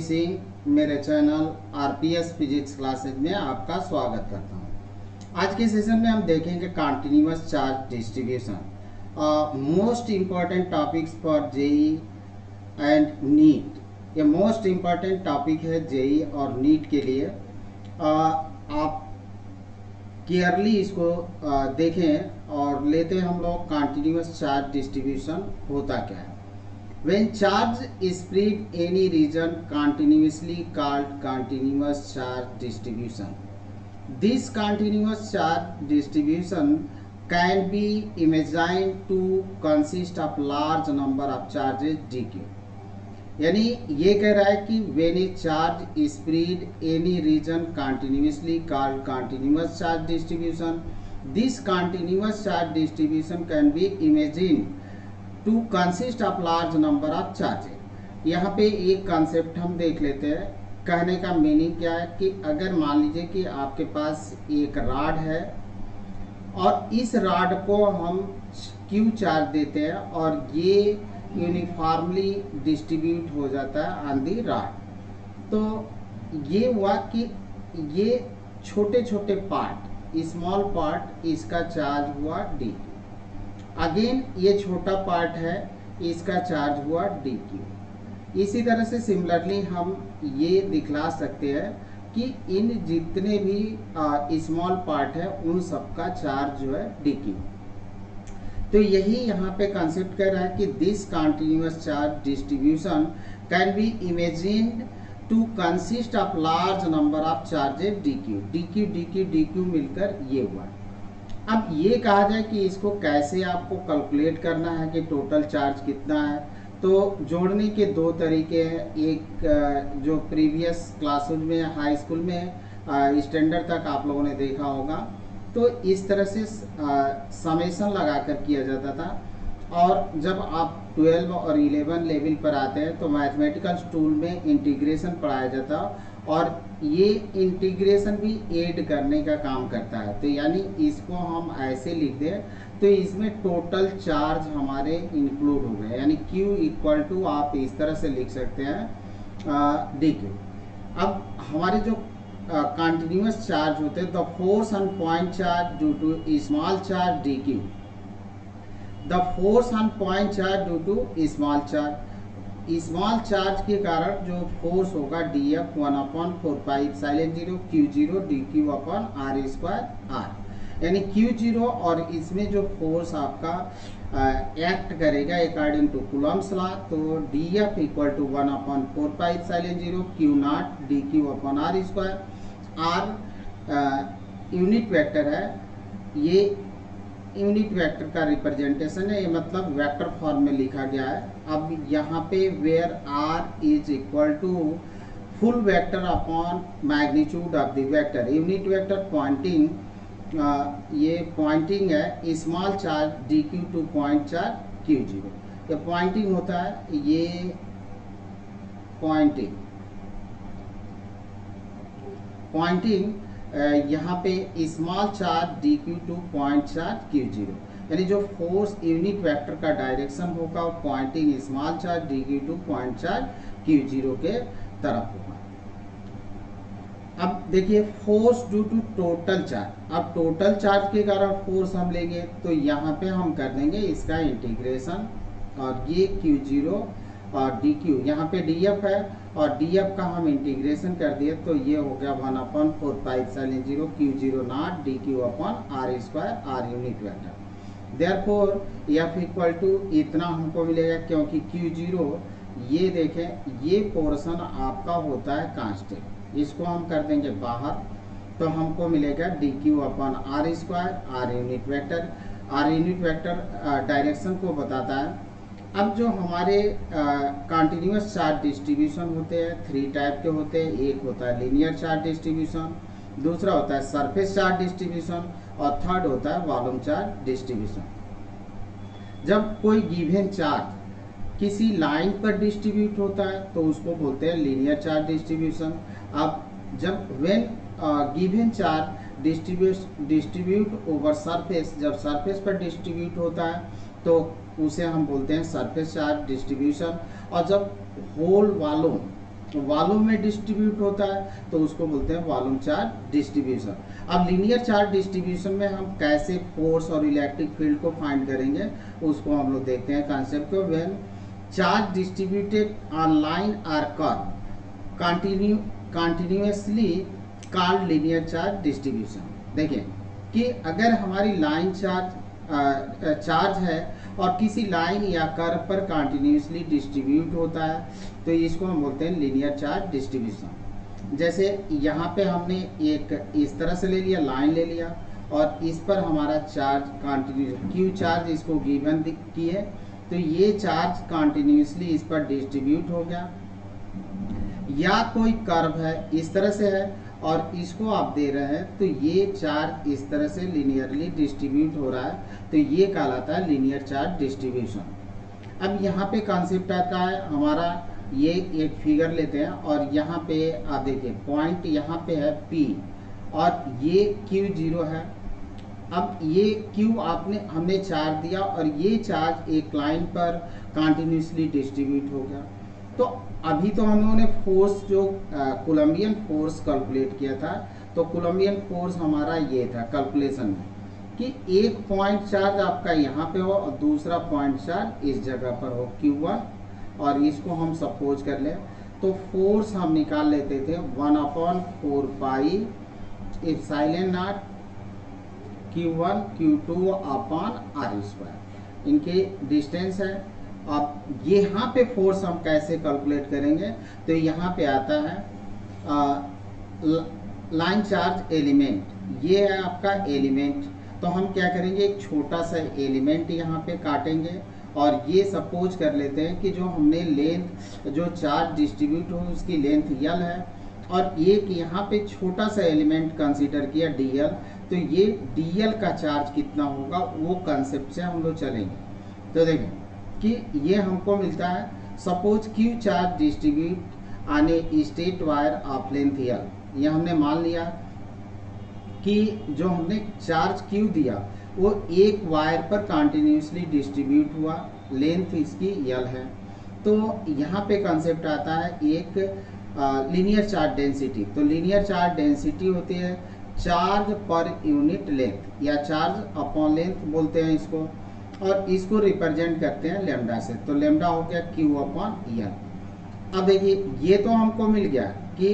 सिंह मेरे channel RPS physics classes में आपका स्वागत करता हूं। आज के सेशन में हम देखेंगे continuous charge distribution, most important topics for JEE and NEET. ये मोस्ट इम्पॉर्टेंट टॉपिक है जेई और नीट के लिए। आप केयरली इसको देखें और लेते हैं हम लोग कंटिन्यूअस चार्ज डिस्ट्रीब्यूशन होता क्या है। When charge is spread any region continuously called continuous charge distribution. This continuous charge distribution can be imagined to consist of large number of charges dq. यानी ये कह रहा है कि when a charge is spread any region continuously called continuous charge distribution. This continuous charge distribution can be imagined to consist of large number of charges. यहाँ पे एक concept हम देख लेते हैं। कहने का मीनिंग क्या है कि अगर मान लीजिए कि आपके पास एक रॉड है और इस रॉड को हम क्यू चार्ज देते हैं और ये यूनिफॉर्मली डिस्ट्रीब्यूट हो जाता है ऑन दी रॉड, तो ये हुआ कि ये छोटे छोटे पार्ट, स्मॉल पार्ट, इसका चार्ज हुआ डी। अगेन ये छोटा पार्ट है, इसका चार्ज हुआ डी क्यू। इसी तरह से सिमिलरली हम ये दिखला सकते हैं कि इन जितने भी स्मॉल पार्ट है उन सबका चार्ज जो है डी क्यू। तो यही यहाँ पे कंसेप्ट कर रहा है कि this continuous charge distribution can be imagined to consist of large number of charges d q. D q d q d q मिलकर ये हुआ। अब ये कहा जाए कि इसको कैसे आपको कैलकुलेट करना है कि टोटल चार्ज कितना है, तो जोड़ने के दो तरीके हैं। एक जो प्रीवियस क्लासेज में हाई स्कूल में स्टैंडर्ड तक आप लोगों ने देखा होगा, तो इस तरह से समेशन लगाकर किया जाता था। और जब आप 12 और 11 लेवल पर आते हैं तो मैथमेटिकल टूल में इंटीग्रेशन पढ़ाया जाता और ये इंटीग्रेशन भी ऐड करने का काम करता है। तो यानी इसको हम ऐसे लिख दें तो इसमें टोटल चार्ज हमारे इंक्लूड हो गए, यानी Q इक्वल टू आप इस तरह से लिख सकते हैं डी क्यू। अब हमारे जो कंटिन्यूअस चार्ज होते हैं, the force on point charge due to small charge D Q, the force on point charge due to small charge. Small charge के कारण जो फोर्स होगा D F 1/4πε0 Q0 D Q upon are square R, यानी Q0 और इसमें जो force आपका act करेगा अकॉर्डिंग टू कूलम्ब्स लॉ, तो D F equal to 1/4πε0 Q0 D Q upon are square. Are unit vector है, ये यूनिट वेक्टर का रिप्रेजेंटेशन है, ये मतलब वेक्टर फॉर्म में लिखा गया है। अब यहाँ पे where r is equal to full vector upon magnitude of the vector. Unit vector pointing, ये पॉइंटिंग है small charge D q to point charge Q0। ये पॉइंटिंग होता है, ये पॉइंटिंग यहाँ पे small charge D q to point charge Q0, यानी जो फोर्स यूनिट वेक्टर का डायरेक्शन होगा वो pointing small charge D q to point charge Q0 के तरफ होगा। अब देखिए force due to total charge. अब टोटल चार्ज के कारण फोर्स हम लेंगे तो यहाँ पे हम कर देंगे इसका इंटीग्रेशन, और ये Q0 और डी क्यू, यहाँ पे डी एफ है और डी एफ का हम इंटीग्रेशन कर दिए तो ये हो गया 1/4πε0 Q0 naught d Q upon are square are unit vector. Therefore f equal to इतना हमको मिलेगा, क्योंकि Q0 ये देखें ये पोर्शन आपका होता है कांस्टेंट, इसको हम कर देंगे बाहर तो हमको मिलेगा d Q upon are square are unit vector. R unit vector direction को बताता है। अब जो हमारे कंटिन्यूअस चार्ज डिस्ट्रीब्यूशन होते हैं, 3 टाइप के होते हैं। एक होता है लीनियर चार्ज डिस्ट्रीब्यूशन, दूसरा होता है सरफेस चार्ज डिस्ट्रीब्यूशन और थर्ड होता है वॉल्यूम चार्ज डिस्ट्रीब्यूशन। जब कोई गिवन चार्ज किसी लाइन पर डिस्ट्रीब्यूट होता है तो उसको बोलते हैं लीनियर चार्ज डिस्ट्रीब्यूशन। अब जब when given charge distribute over surface, जब सरफेस पर डिस्ट्रीब्यूट होता है तो उसे हम बोलते हैं सरफेस चार्ज डिस्ट्रीब्यूशन। और जब होल वॉल्यूम वॉल्यूम में डिस्ट्रीब्यूट होता है तो उसको बोलते हैं वॉल्यूम चार्ज डिस्ट्रीब्यूशन। अब लीनियर चार्ज डिस्ट्रीब्यूशन में हम कैसे फोर्स और इलेक्ट्रिक फील्ड को फाइंड करेंगे उसको हम लोग देखते हैं कंसेप्ट को। When charge distributed on line or curve continuously called linear charge distribution. देखिए कि अगर हमारी लाइन चार्ज है और किसी लाइन या कर्व पर कंटिन्यूअसली डिस्ट्रीब्यूट होता है तो इसको हम बोलते हैं लीनियर चार्ज डिस्ट्रीब्यूशन। जैसे यहाँ पे हमने एक इस तरह से ले लिया, लाइन ले लिया और इस पर हमारा चार्ज कंटिन्यूस क्यू चार्ज इसको गिवन की है, तो ये चार्ज कंटिन्यूअसली इस पर डिस्ट्रीब्यूट हो गया। या कोई कर्व है इस तरह से है और इसको आप दे रहे हैं तो ये चार्ज इस तरह से लिनियरली डिस्ट्रीब्यूट हो रहा है, तो ये कहलाता है लीनियर चार्ज डिस्ट्रीब्यूशन। अब यहाँ पे कॉन्सेप्ट आता है हमारा, ये एक फिगर लेते हैं और यहाँ पे आप देखिए पॉइंट यहाँ पे है P और ये Q0 है। अब ये Q हमने चार्ज दिया और ये चार्ज एक लाइन पर कंटिन्यूसली डिस्ट्रीब्यूट हो गया। तो अभी तो हम लोगों ने फोर्स जो कोलम्बियन फोर्स कैलकुलेट किया था, तो कोलम्बियन फोर्स हमारा ये था कैलकुलेशन में कि एक पॉइंट चार्ज आपका यहाँ पे हो और दूसरा पॉइंट चार्ज इस जगह पर हो Q1, और इसको हम सपोज कर लें तो फोर्स हम निकाल लेते थे 1/4 pi epsilon not Q1 Q2 upon r²। इनके डिस्टेंस है। अब यहाँ पे फोर्स हम कैसे कैलकुलेट करेंगे, तो यहाँ पे आता है लाइन चार्ज एलिमेंट। ये है आपका एलिमेंट, तो हम क्या करेंगे एक छोटा सा एलिमेंट यहाँ पे काटेंगे और ये सपोज कर लेते हैं कि जो हमने लेंथ जो चार्ज डिस्ट्रीब्यूट हो उसकी लेंथ L है और एक यहाँ पे छोटा सा एलिमेंट कंसीडर किया DL, तो ये DL का चार्ज कितना होगा वो कंसेप्ट से हम लोग चलेंगे। तो देखें कि ये हमको मिलता है, suppose Q charge distribute on a straight wire of length L। ये हमने मान लिया कि जो हमने चार्ज Q दिया वो एक वायर पर कंटिन्यूसली डिस्ट्रीब्यूट हुआ, लेंथ इसकी L है। तो यहाँ पे कंसेप्ट आता है एक लीनियर चार्ज डेंसिटी। तो लीनियर चार्ज डेंसिटी होती है चार्ज पर यूनिट लेंथ या चार्ज अपॉन लेंथ बोलते हैं इसको, और इसको रिप्रेजेंट करते हैं लेमडा से। तो लेमडा हो गया Q/L। अब देखिए ये तो हमको मिल गया कि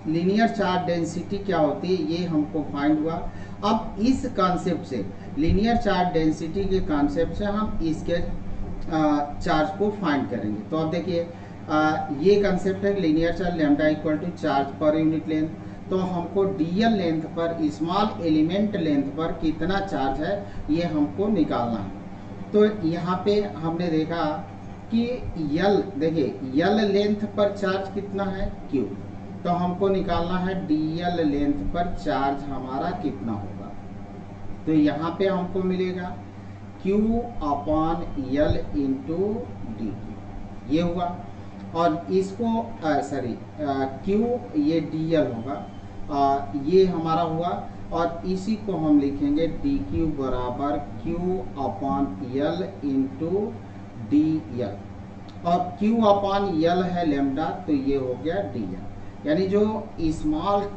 लीनियर चार्ज डेंसिटी क्या होती है, ये हमको फाइंड हुआ। अब इस कॉन्सेप्ट से लीनियर चार्ज डेंसिटी के कॉन्सेप्ट से हम इसके चार्ज को फाइंड करेंगे। तो अब देखिए ये कंसेप्ट है linear charge lambda equal to charge per unit length. तो हमको DL लेंथ पर स्मॉल एलिमेंट लेंथ पर कितना चार्ज है ये हमको निकालना है। तो यहाँ पे हमने देखा कि L, देखिए L लेंथ पर चार्ज कितना है Q, तो हमको निकालना है DL लेंथ पर चार्ज हमारा कितना होगा। तो यहाँ पे हमको मिलेगा Q/L इंटू DQ, ये हुआ। और इसको Q ये DL होगा, ये हमारा हुआ, और इसी को हम लिखेंगे DQ बराबर Q/L इंटू DL, और Q/L है लेमडा, तो ये हो गया DL। यानी जो स्मॉल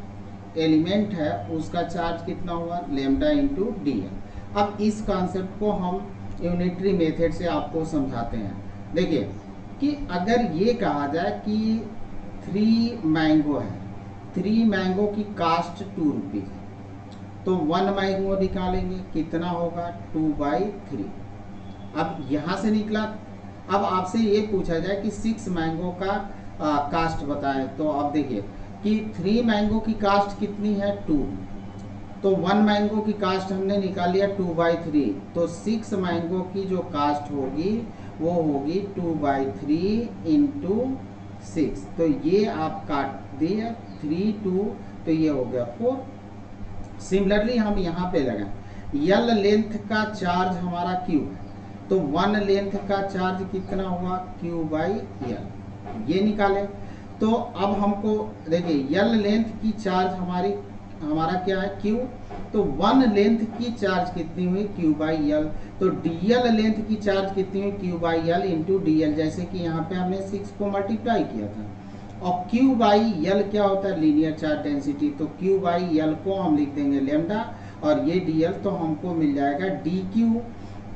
एलिमेंट है उसका चार्ज कितना हुआ लेमडा इंटू DL। अब इस कॉन्सेप्ट को हम यूनिटरी मेथड से आपको समझाते हैं। देखिए कि अगर ये कहा जाए कि 3 मैंगो है, 3 मैंगो की कास्ट 2 रुपीज़ है, तो 1 मैंगो निकालेंगे कितना होगा 2/3। अब यहाँ से निकला। अब आपसे ये पूछा जाए कि 6 मैंगो का कास्ट बताएं, तो अब देखिए कि 3 मैंगो की कास्ट कितनी है 2, तो 1 मैंगो की कास्ट हमने निकाल लिया 2/3, तो 6 मैंगो की जो कास्ट होगी वो होगी 2/3 इंटू 6। तो ये आप काट दिए 3 2, तो ये हो गया 4। सिमिलरली हम यहाँ पे लगाएं L लेंथ का चार्ज हमारा Q है, तो 1 लेंथ का चार्ज कितना हुआ Q/L, ये निकाले। तो अब हमको देखिए L लेंथ की चार्ज हमारी हमारा क्या है Q, तो वन लेंथ की चार्ज कितनी हुई Q बाई एल, तो dl लेंथ की चार्ज कितनी हुई Q by L into dl, जैसे कि यहाँ पे हमने 6 को मल्टीप्लाई किया था। और Q बाई एल क्या होता है, लीनियर चार्ज डेंसिटी, तो Q बाई एल को हम लिख देंगे लेमडा और ये dl, तो हमको मिल जाएगा dq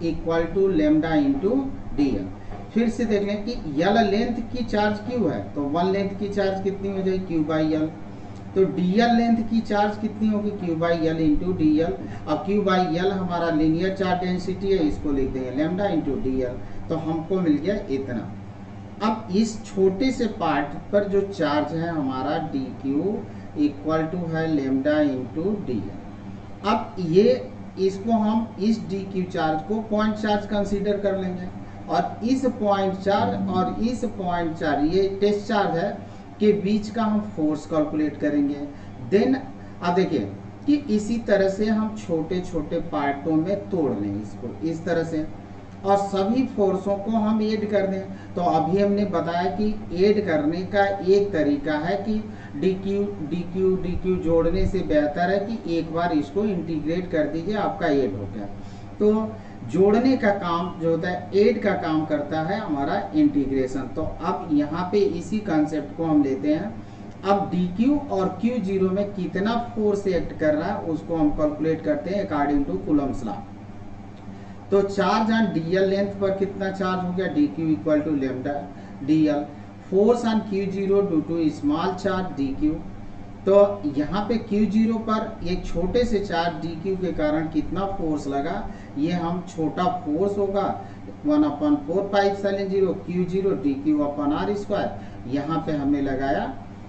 equal to lambda into dl। फिर से देख लें कि यल लेंथ की चार्ज Q है, तो वन लेंथ की चार्ज कितनी हो जाएगी Q बाई एल, तो dl लेंथ की चार्ज कितनी होगी Q by L into dl। अब Q बाई एल हमारा लीनियर चार्ज डेंसिटी है, इसको लिख देंगे लेमडा इंटू dl, तो हमको मिल गया इतना। अब इस छोटे से पार्ट पर जो चार्ज है हमारा dq इक्वल टू है लेमडा इंटू dl। अब ये इसको हम इस dq चार्ज को पॉइंट चार्ज कंसीडर कर लेंगे, और इस पॉइंट चार्ज और इस पॉइंट चार्ज, ये टेस्ट चार्ज है, के बीच का हम फोर्स कैलकुलेट करेंगे। देन अब देखिए कि इसी तरह से हम छोटे छोटे पार्टों में तोड़ लें इसको इस तरह से, और सभी फोर्सों को हम ऐड कर दें। तो अभी हमने बताया कि ऐड करने का एक तरीका है कि dq जोड़ने से बेहतर है कि एक बार इसको इंटीग्रेट कर दीजिए, आपका ऐड हो गया। तो जोड़ने का काम जो होता है, ऐड का काम करता है हमारा इंटीग्रेशन। तो अब यहाँ पे इसी कंसेप्ट को हम लेते हैं। अब dq और q0 में कितना फोर्स एक्ट कर रहा है उसको हम कैलकुलेट करते हैं अकॉर्डिंग टू कूलम्ब्स लॉ। तो चार्ज ऑन dl लेंथ पर कितना चार्ज हो गया, dq equal to lambda dl। Force on q0 due to small charge dq, तो यहाँ पे q0 पर एक छोटे से चार्ज dq के कारण कितना फोर्स लगा, ये हम छोटा फोर्स होगा 1/4 पाई एप्सिलॉन 0 q0 dq अपन r स्क्वायर, यहाँ पे हमने लगाया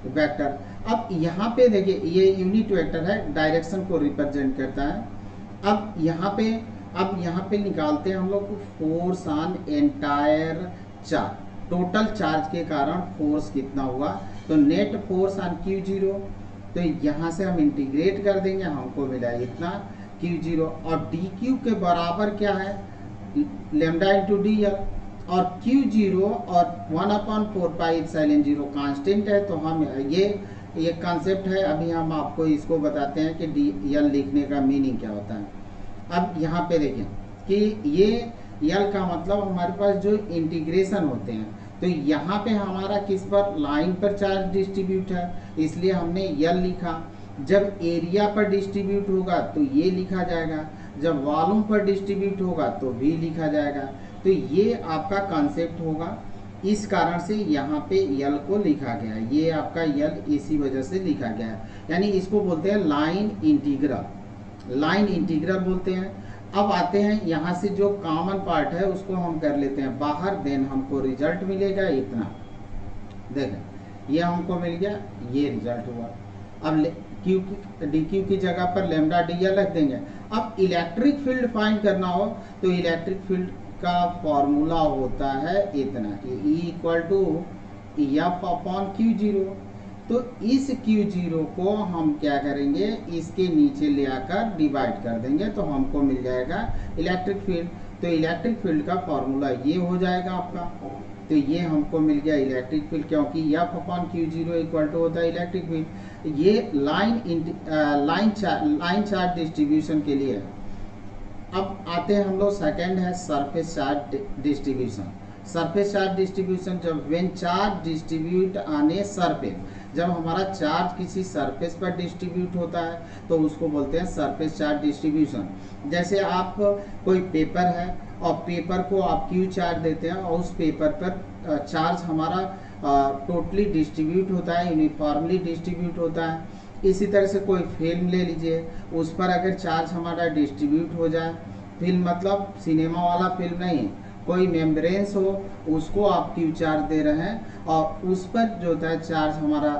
वेक्टर। अब यहाँ पे देखिए ये यूनिट वेक्टर है, डायरेक्शन को रिप्रेजेंट करता है। अब यहाँ पे निकालते हैं हम लोग force on entire charge, total charge के कारण फोर्स कितना हुआ, तो नेट फोर्स ऑन q0, तो यहाँ से हम इंटीग्रेट कर देंगे, हमको मिला इतना q0, और dq के बराबर क्या है लेमडा इंटू dl, और q0 और 1/4 पाई एप्सिलॉन 0 कांस्टेंट है। तो हम ये कंसेप्ट है, अभी हम आपको इसको बताते हैं कि dl लिखने का मीनिंग क्या होता है। अब यहाँ पे देखें कि ये यल का मतलब हमारे पास जो इंटीग्रेशन होते हैं, तो यहाँ पे हमारा किस पर, लाइन पर चार्ज डिस्ट्रीब्यूट है, इसलिए हमने यल लिखा। जब एरिया पर डिस्ट्रीब्यूट होगा तो ये लिखा जाएगा, जब वॉल्यूम पर डिस्ट्रीब्यूट होगा तो भी लिखा जाएगा। तो ये आपका कॉन्सेप्ट होगा, इस कारण से यहाँ पे यल को लिखा गया है, ये आपका यल इसी वजह से लिखा गया है, यानी इसको बोलते हैं लाइन इंटीग्रल, लाइन इंटीग्रल बोलते हैं। अब आते हैं यहाँ से जो कॉमन पार्ट है उसको हम कर लेते हैं बाहर, देन हमको रिजल्ट मिलेगा इतना। देखो ये हमको मिल गया, ये रिजल्ट हुआ। अब dq की जगह पर लेमडा dl रख देंगे। अब इलेक्ट्रिक फील्ड फाइंड करना हो तो इलेक्ट्रिक फील्ड का फॉर्मूला होता है इतना, E equal to f upon q0। तो इस q0 को हम क्या करेंगे, इसके नीचे ले आकर डिवाइड कर देंगे, तो हमको मिल जाएगा इलेक्ट्रिक फील्ड। तो इलेक्ट्रिक फील्ड का फॉर्मूला ये हो जाएगा आपका, तो ये हमको मिल गया इलेक्ट्रिक फील्ड, क्योंकि F upon q0 equal to होता है इलेक्ट्रिक फील्ड। ये लाइन चार्ज डिस्ट्रीब्यूशन के लिए। अब आते हैं हम लोग सेकेंड है surface charge distribution. Surface charge distribution, जब when charge distribute on a surface, जब हमारा चार्ज किसी सरफेस पर डिस्ट्रीब्यूट होता है तो उसको बोलते हैं सरफेस चार्ज डिस्ट्रीब्यूशन। जैसे आप कोई पेपर है और पेपर को आप क्यू चार्ज देते हैं और उस पेपर पर चार्ज हमारा टोटली डिस्ट्रीब्यूट होता है, यूनिफॉर्मली डिस्ट्रीब्यूट होता है। इसी तरह से कोई फिल्म ले लीजिए, उस पर अगर चार्ज हमारा डिस्ट्रीब्यूट हो जाए, फिल्म मतलब सिनेमा वाला फिल्म नहीं, कोई मेम्ब्रेन्स हो, उसको आप क्यू चार्ज दे रहे हैं और उस पर जो होता है चार्ज हमारा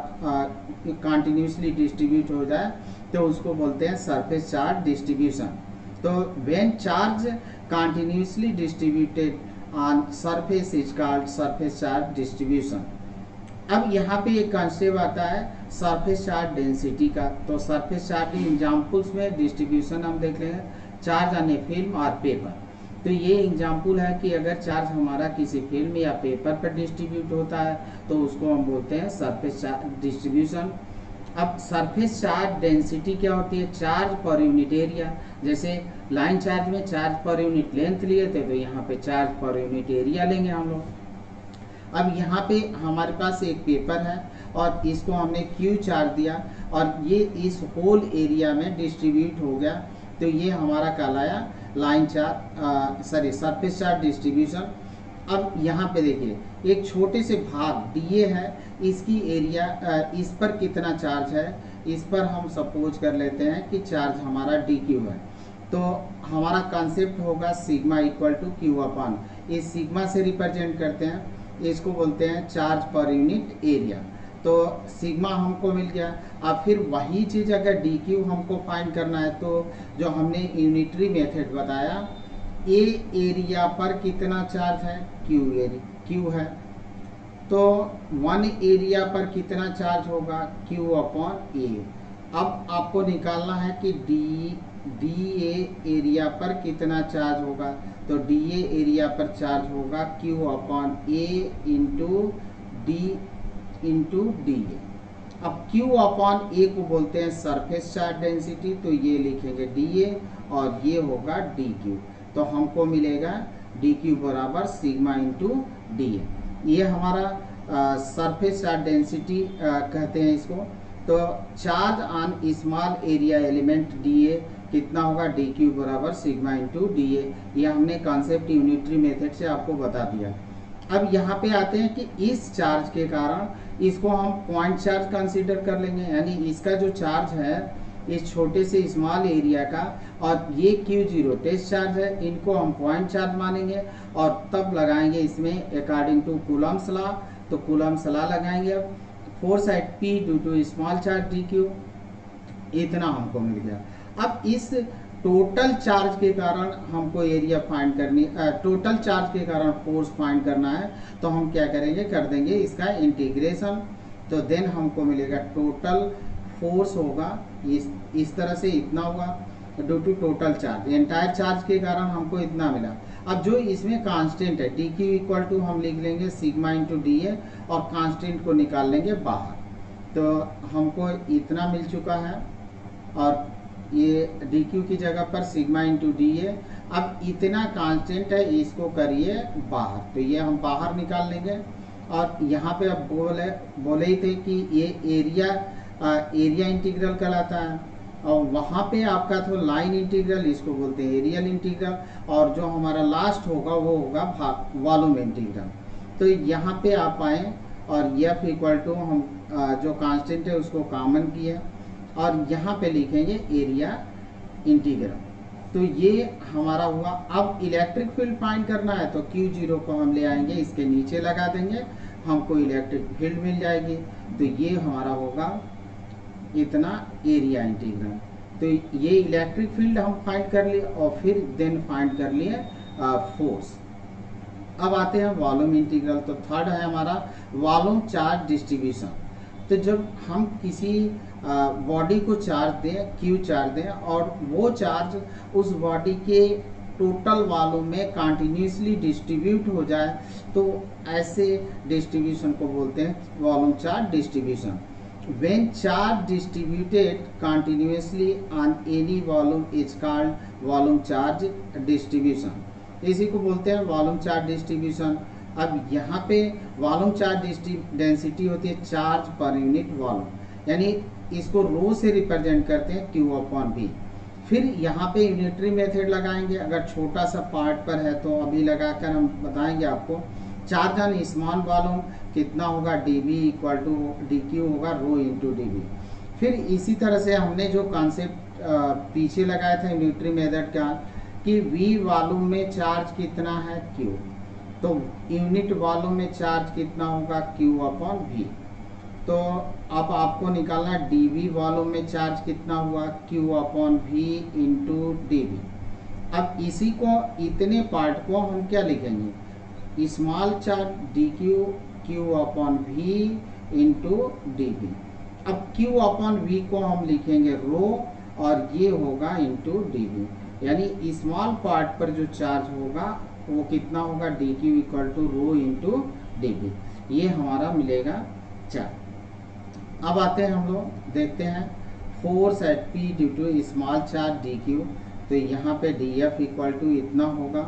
कंटिन्यूसली डिस्ट्रीब्यूट हो जाए, तो उसको बोलते हैं सरफेस चार्ज डिस्ट्रीब्यूशन। तो when charge continuously distributed on surface is called surface charge distribution. अब यहाँ पे एक कंसेप्ट आता है सरफेस चार्ज डेंसिटी का। तो सरफेस चार्ज एग्जाम्पल्स में डिस्ट्रीब्यूशन हम देख लेंगे, चार्ज ऑन ए फिल्म और पेपर। तो ये एग्जाम्पल है कि अगर चार्ज हमारा किसी फिल्म या पेपर पर डिस्ट्रीब्यूट होता है तो उसको हम बोलते हैं सरफेस चार्ज डिस्ट्रीब्यूशन। अब सरफेस चार्ज डेंसिटी क्या होती है, चार्ज पर यूनिट एरिया। जैसे लाइन चार्ज में चार्ज पर यूनिट लेंथ लिए थे, तो यहाँ पे चार्ज पर यूनिट एरिया लेंगे हम लोग। अब यहाँ पे हमारे पास एक पेपर है और इसको हमने क्यू चार्ज दिया और ये इस होल एरिया में डिस्ट्रीब्यूट हो गया, तो ये हमारा कहलाया line charge, surface charge distribution. अब यहाँ पे देखिए एक छोटे से भाग डीए है, इसकी एरिया इस पर कितना चार्ज है, इस पर हम सपोज कर लेते हैं कि चार्ज हमारा डी क्यू है। तो हमारा कॉन्सेप्ट होगा sigma equal to Q upon, इस सिग्मा से रिप्रेजेंट करते हैं, इसको बोलते हैं चार्ज पर यूनिट एरिया। तो सिग्मा हमको मिल गया। अब फिर वही चीज़ अगर डी क्यू हमको फाइंड करना है, तो जो हमने यूनिटरी मेथड बताया, ए एरिया पर कितना चार्ज है, क्यू है, तो 1 एरिया पर कितना चार्ज होगा, क्यू अपॉन ए। अब आपको निकालना है कि डी ए एरिया पर कितना चार्ज होगा, तो डी ए एरिया पर चार्ज होगा Q upon A into D A. अब क्यू अपॉन ए को बोलते हैं सरफेस चार्ज डेंसिटी, तो ये लिखेंगे डी ए और ये होगा डी क्यू। तो हमको मिलेगा डी क्यू बराबर सिग्मा इंटू डी ए। ये हमारा सरफेस चार्ज डेंसिटी कहते हैं इसको। तो charge on small area element D A कितना होगा, डी क्यू बराबर सिग्मा इंटू डी ए। ये हमने कॉन्सेप्ट यूनिटरी मेथड से आपको बता दिया। अब यहाँ पे आते हैं कि इस चार्ज के कारण इसको हम पॉइंट चार्ज कंसीडर कर लेंगे, यानी इसका जो चार्ज है इस छोटे से स्मॉल एरिया का, और ये Q0 टेस्ट चार्ज है, इनको हम पॉइंट चार्ज मानेंगे और तब लगाएंगे इसमें अकॉर्डिंग टू कूलम्स लॉ। तो कूलम्स लॉ लगाएंगे। अब force at P due to small charge DQ, इतना हमको मिल गया। अब इस टोटल चार्ज के कारण हमको एरिया फाइंड करनी, टोटल चार्ज के कारण फोर्स फाइंड करना है, तो हम क्या करेंगे, कर देंगे इसका इंटीग्रेशन। तो देन हमको मिलेगा टोटल फोर्स होगा इस तरह से, इतना होगा due to total charge, entire charge के कारण हमको इतना मिला। अब जो इसमें कांस्टेंट है डी क्यू इक्वल टू हम लिख लेंगे सिग्मा इंटू डी ए और कांस्टेंट को निकाल लेंगे बाहर। तो हमको इतना मिल चुका है और ये डी क्यू की जगह पर सिग्मा इंटू डी ए। अब इतना कांस्टेंट है, इसको करिए बाहर, तो ये हम बाहर निकाल लेंगे। और यहाँ पे अब बोले ही थे कि ये एरिया इंटीग्रल कहलाता है, और वहाँ पे आपका तो लाइन इंटीग्रल, इसको बोलते हैं एरियल इंटीग्रल, और जो हमारा लास्ट होगा वो होगा वॉल्यूम इंटीग्रल। तो यहाँ पे आप आए और एफ इक्वल टू हम जो कांस्टेंट है उसको कॉमन किए और यहाँ पे लिखेंगे एरिया इंटीग्रल। तो ये हमारा हुआ। अब इलेक्ट्रिक फील्ड फाइंड करना है, तो Q0 को हम ले आएंगे, इसके नीचे लगा देंगे, हमको इलेक्ट्रिक फील्ड मिल जाएगी। तो ये हमारा होगा इतना एरिया इंटीग्रल। तो ये इलेक्ट्रिक फील्ड हम फाइंड कर लिए और फिर देन फाइंड कर लिए फोर्स। अब आते हैं वॉल्यूम इंटीग्रल। तो थर्ड है हमारा वॉल्यूम चार्ज डिस्ट्रीब्यूशन। तो जब हम किसी बॉडी को चार्ज दें, क्यू चार्ज दें, और वो चार्ज उस बॉडी के टोटल वॉल्यूम में कंटिन्यूसली डिस्ट्रीब्यूट हो जाए, तो ऐसे डिस्ट्रीब्यूशन को बोलते हैं volume charge distribution. When charge distributed continuously on any volume is called volume charge distribution। इसी को बोलते हैं वॉल्यूम चार्ज डिस्ट्रीब्यूशन। अब यहाँ पे वॉल्यूम चार्ज डेंसिटी होती है चार्ज पर यूनिट वॉल्यूम, यानी इसको रो से रिप्रेजेंट करते हैं Q अपॉन V। फिर यहाँ पे यूनिटरी मेथड लगाएंगे, अगर छोटा सा पार्ट पर है तो अभी लगाकर हम बताएंगे आपको। चार्ज ऑन स्मॉल वॉल्यूम कितना होगा, dV इक्वल टू dQ होगा रो इंटू dV। फिर इसी तरह से हमने जो कॉन्सेप्ट पीछे लगाया था न्यूट्री मेथड का कि V वॉल्यूम में चार्ज कितना है Q, तो यूनिट वॉल्यूम में चार्ज कितना होगा Q अपॉन V। तो अब आपको निकालना है dV वॉल्यूम में चार्ज कितना हुआ Q अपॉन V इंटू dV। अब इसी को, इतने पार्ट को हम क्या लिखेंगे, स्मॉल चार्ज dQ Q अपॉन V इंटू dV। अब Q अपॉन V को हम लिखेंगे रो और ये होगा इंटू dV, यानी स्मॉल पार्ट पर जो चार्ज होगा वो कितना होगा dQ equal to rho into dV। ये हमारा मिलेगा चार्ज। अब आते हैं हम लोग देखते हैं force at p due to small charge D q. तो यहाँ पे डी एफ इक्वल टू इतना होगा।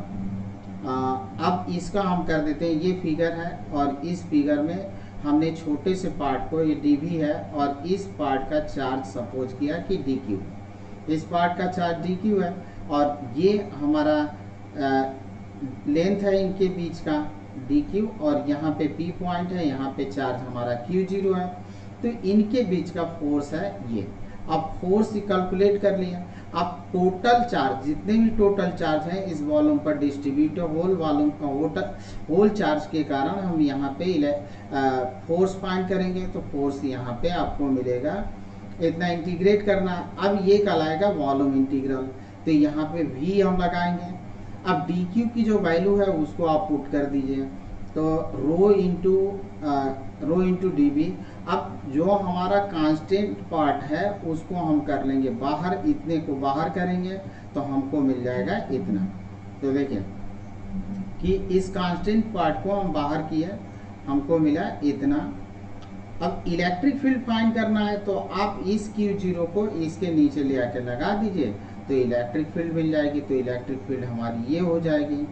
अब इसका हम कर देते हैं, ये फिगर है और इस फिगर में हमने छोटे से पार्ट को, ये डी भी है और इस पार्ट का चार्ज सपोज किया कि डी क्यू, इस पार्ट का चार्ज डी क्यू है और ये हमारा लेंथ है इनके बीच का डी क्यू और यहाँ पे पी पॉइंट है, यहाँ पे चार्ज हमारा क्यू जीरो है। तो इनके बीच का फोर्स है ये। अब फोर्स कैलकुलेट कर लिया। अब टोटल चार्ज, जितने भी टोटल चार्ज हैं इस वॉल्यूम पर distribute whole volume whole charge के कारण हम यहाँ पे फोर्स फाइंड करेंगे। तो फोर्स यहाँ पे आपको मिलेगा इतना, इंटीग्रेट करना। अब ये कहलाएगा वॉल्यूम इंटीग्रल। तो यहाँ पे v हम लगाएंगे। अब डी क्यू की जो वैल्यू है उसको आप पुट कर दीजिए, तो रो इंटू डी बी। अब जो हमारा कांस्टेंट पार्ट है उसको हम कर लेंगे बाहर, इतने को बाहर करेंगे तो हमको मिल जाएगा इतना। तो देखिए कि इस कांस्टेंट पार्ट को हम बाहर किए, हमको मिला इतना। अब इलेक्ट्रिक फील्ड फाइंड करना है तो आप इस Q0 को इसके नीचे ले आके लगा दीजिए तो इलेक्ट्रिक फील्ड मिल जाएगी। तो इलेक्ट्रिक फील्ड हमारी ये हो जाएगी।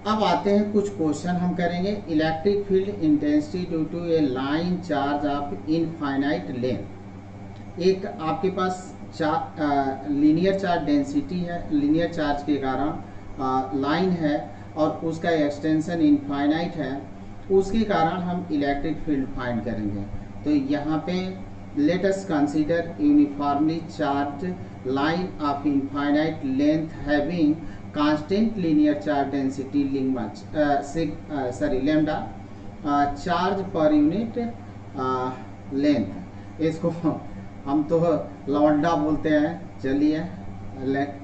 अब आते हैं कुछ क्वेश्चन हम करेंगे। Electric field intensity due to a line charge of infinite length. एक आपके पास लीनियर चार्ज डेंसिटी है, लीनियर चार्ज के कारण लाइन है और उसका एक्सटेंशन इनफाइनाइट है, उसके कारण हम इलेक्ट्रिक फील्ड फाइंड करेंगे। तो यहाँ पे late us consider uniformly charge line of infinite length having constant linear charge density lambda charge per unit length. इसको हम तो लैम्डा बोलते हैं, चलिए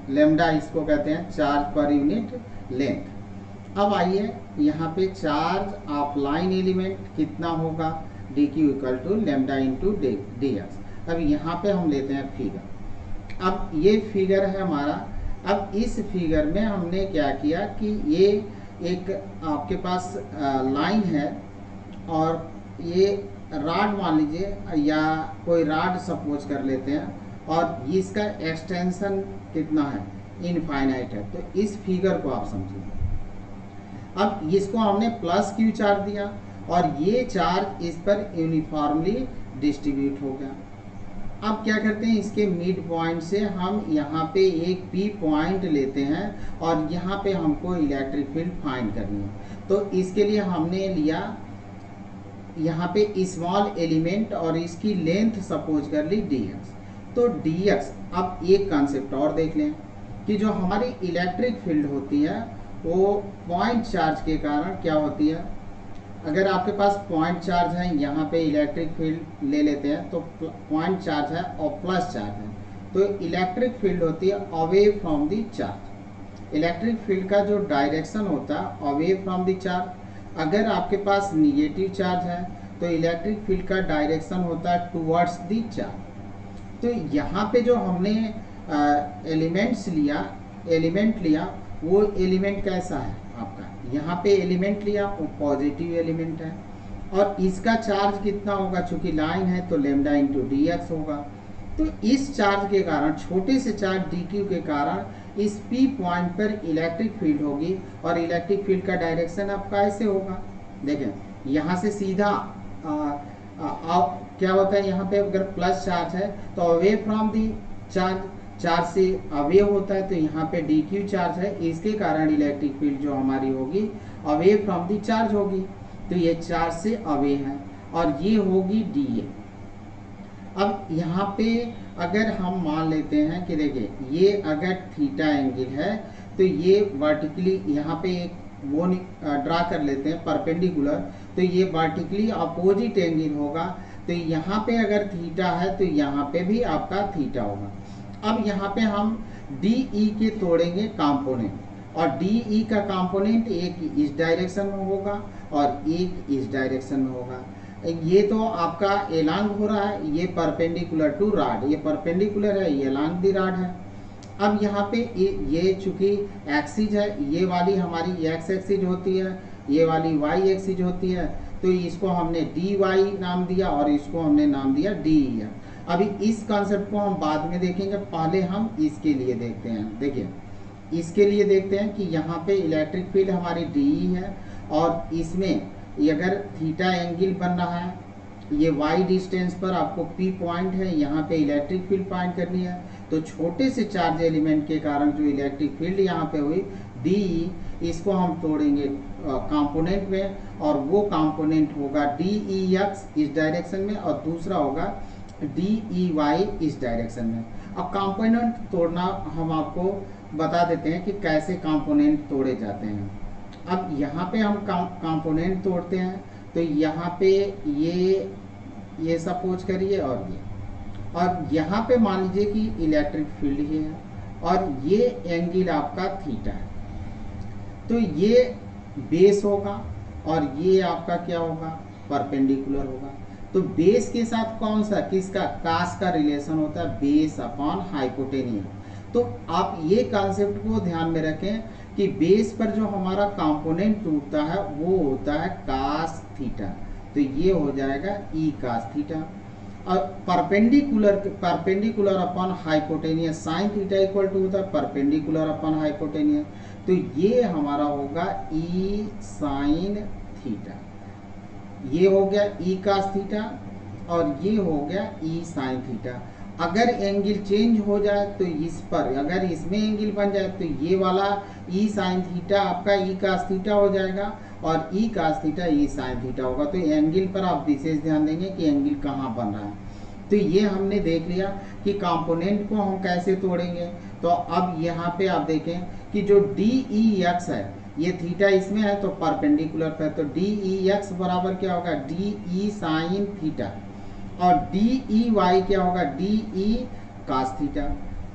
लैम्डा इसको कहते हैं, चार्ज पर यूनिट लेंथ। अब आइए यहाँ पे चार्ज ऑफ लाइन एलिमेंट कितना होगा, d q equal to lambda into d x. अब यहाँ पे हम लेते हैं फिगर। अब ये फिगर है हमारा। अब इस फिगर में हमने क्या किया कि ये एक आपके पास लाइन है और ये राड मान लीजिए या कोई राड सपोज कर लेते हैं और इसका एक्सटेंशन कितना है, इनफाइनाइट है। तो इस फिगर को आप समझिए। अब इसको हमने प्लस क्यू चार्ज दिया और ये चार्ज इस पर यूनिफॉर्मली डिस्ट्रीब्यूट हो गया। अब क्या करते हैं, इसके मिड पॉइंट से हम यहाँ पे एक पी पॉइंट लेते हैं और यहाँ पे हमको इलेक्ट्रिक फील्ड फाइंड करनी है। तो इसके लिए हमने लिया यहाँ पे स्मॉल एलिमेंट और इसकी लेंथ सपोज कर ली dx। तो dx, अब एक कॉन्सेप्ट और देख लें कि जो हमारी इलेक्ट्रिक फील्ड होती है वो पॉइंट चार्ज के कारण क्या होती है। अगर आपके पास पॉइंट चार्ज है, यहाँ पे इलेक्ट्रिक फील्ड ले लेते हैं तो पॉइंट चार्ज है और प्लस चार्ज है, तो इलेक्ट्रिक फील्ड होती है away from the charge. Electric field का जो डायरेक्शन होता है अवे फ्रॉम द चार्ज। अगर आपके पास निगेटिव चार्ज है तो इलेक्ट्रिक फील्ड का डायरेक्शन होता है टुवर्ड्स द चार्ज। तो यहाँ पे जो हमने एलिमेंट लिया वो एलिमेंट कैसा है आपका, यहाँ पे एलिमेंट लिया वो पॉजिटिव एलिमेंट है और इसका चार्ज कितना होगा, चूंकि लाइन है तो लेम्डा इंटू डी एक्स होगा। तो इस चार्ज के कारण, छोटे से चार्ज डी क्यू के कारण इस पी पॉइंट पर इलेक्ट्रिक फील्ड होगी और इलेक्ट्रिक फील्ड का डायरेक्शन आपका ऐसे होगा। देखें यहाँ से सीधा क्या होता है, यहाँ पे अगर प्लस चार्ज है तो अवे फ्रॉम दी चार्ज से अवे होता है, तो यहाँ पे डी क्यू चार्ज है, इसके कारण इलेक्ट्रिक फील्ड जो हमारी होगी अवे फ्रॉम दी चार्ज होगी। तो ये चार्ज से अवे है और ये होगी डी ए। अब यहाँ पे अगर हम मान लेते हैं कि देखिए ये अगर थीटा एंगल है तो ये वर्टिकली यहाँ पे एक वो ड्रा कर लेते हैं परपेंडिकुलर, तो ये वर्टिकली अपोजिट एंगल होगा। तो यहाँ पे अगर थीटा है तो यहाँ पे भी आपका थीटा होगा। अब यहाँ पे हम डी ई के तोड़ेंगे कंपोनेंट और डी ई का कंपोनेंट एक इस डायरेक्शन में होगा और एक इस डायरेक्शन में होगा। ये तो आपका एलांग हो रहा है, ये परपेंडिकुलर टू रॉड, ये परपेंडिकुलर है, ये एलांग दी रॉड है। अब यहाँ पे ये चूंकि एक्सिस है, ये वाली हमारी एक्स एक्सिस होती है ये वाली y एक्सिस होती है, तो इसको हमने dy नाम दिया और इसको हमने नाम दिया dE। अभी इस कॉन्सेप्ट को हम बाद में देखेंगे, पहले हम इसके लिए देखते हैं। देखिए इसके लिए देखते हैं कि यहाँ पे इलेक्ट्रिक फील्ड हमारी dE है और इसमें अगर थीटा एंगल बन रहा है, ये y डिस्टेंस पर आपको P पॉइंट है, यहाँ पे इलेक्ट्रिक फील्ड फाइंड करनी है। तो छोटे से चार्ज एलिमेंट के कारण जो इलेक्ट्रिक फील्ड यहाँ पे हुई dE, इसको हम तोड़ेंगे कंपोनेंट में, और वो कंपोनेंट होगा dEx इस डायरेक्शन में और दूसरा होगा dEy इस डायरेक्शन में। अब कंपोनेंट तोड़ना हम आपको बता देते हैं कि कैसे कंपोनेंट तोड़े जाते हैं। अब यहाँ पे हम कंपोनेंट तोड़ते हैं, तो यहाँ पे ये सपोज करिए और यहाँ पे मान लीजिए कि इलेक्ट्रिक फील्ड ही है और ये एंगल आपका थीटा है, तो ये बेस होगा और ये आपका क्या होगा, परपेंडिकुलर होगा। तो बेस के साथ कौन सा, किसका, कास का रिलेशन होता है, बेस अपॉन हाइपोटेनियस। तो आप ये कॉन्सेप्ट को ध्यान में रखें कि बेस पर जो हमारा कंपोनेंट टूटता है वो होता है कास थीटा, तो ये हो जाएगा ई कास थीटा। और perpendicular upon hypotenuse sine theta equal to होता है परपेंडिकुलर अपॉन हाइपोटेनियस, तो ये हमारा होगा ई साइन थीटा। ये हो गया ई कास थीटा और ये हो गया ई साइन थीटा। अगर एंगल चेंज हो जाए तो इस पर, अगर इसमें एंगल बन जाए तो ये वाला ई साइन थीटा आपका ई कास थीटा हो जाएगा और ई cos theta E sine theta होगा। तो एंगल पर आप विशेष ध्यान देंगे कि एंगल कहाँ बन रहा है। तो ये हमने देख लिया कि कंपोनेंट को हम कैसे तोड़ेंगे। तो अब यहाँ पे आप देखें कि जो DEx है, ये थीटा इसमें है तो परपेंडिकुलर पर, तो DEx बराबर क्या होगा, DE साइन थीटा, और DEy क्या होगा, DE कास थीटा।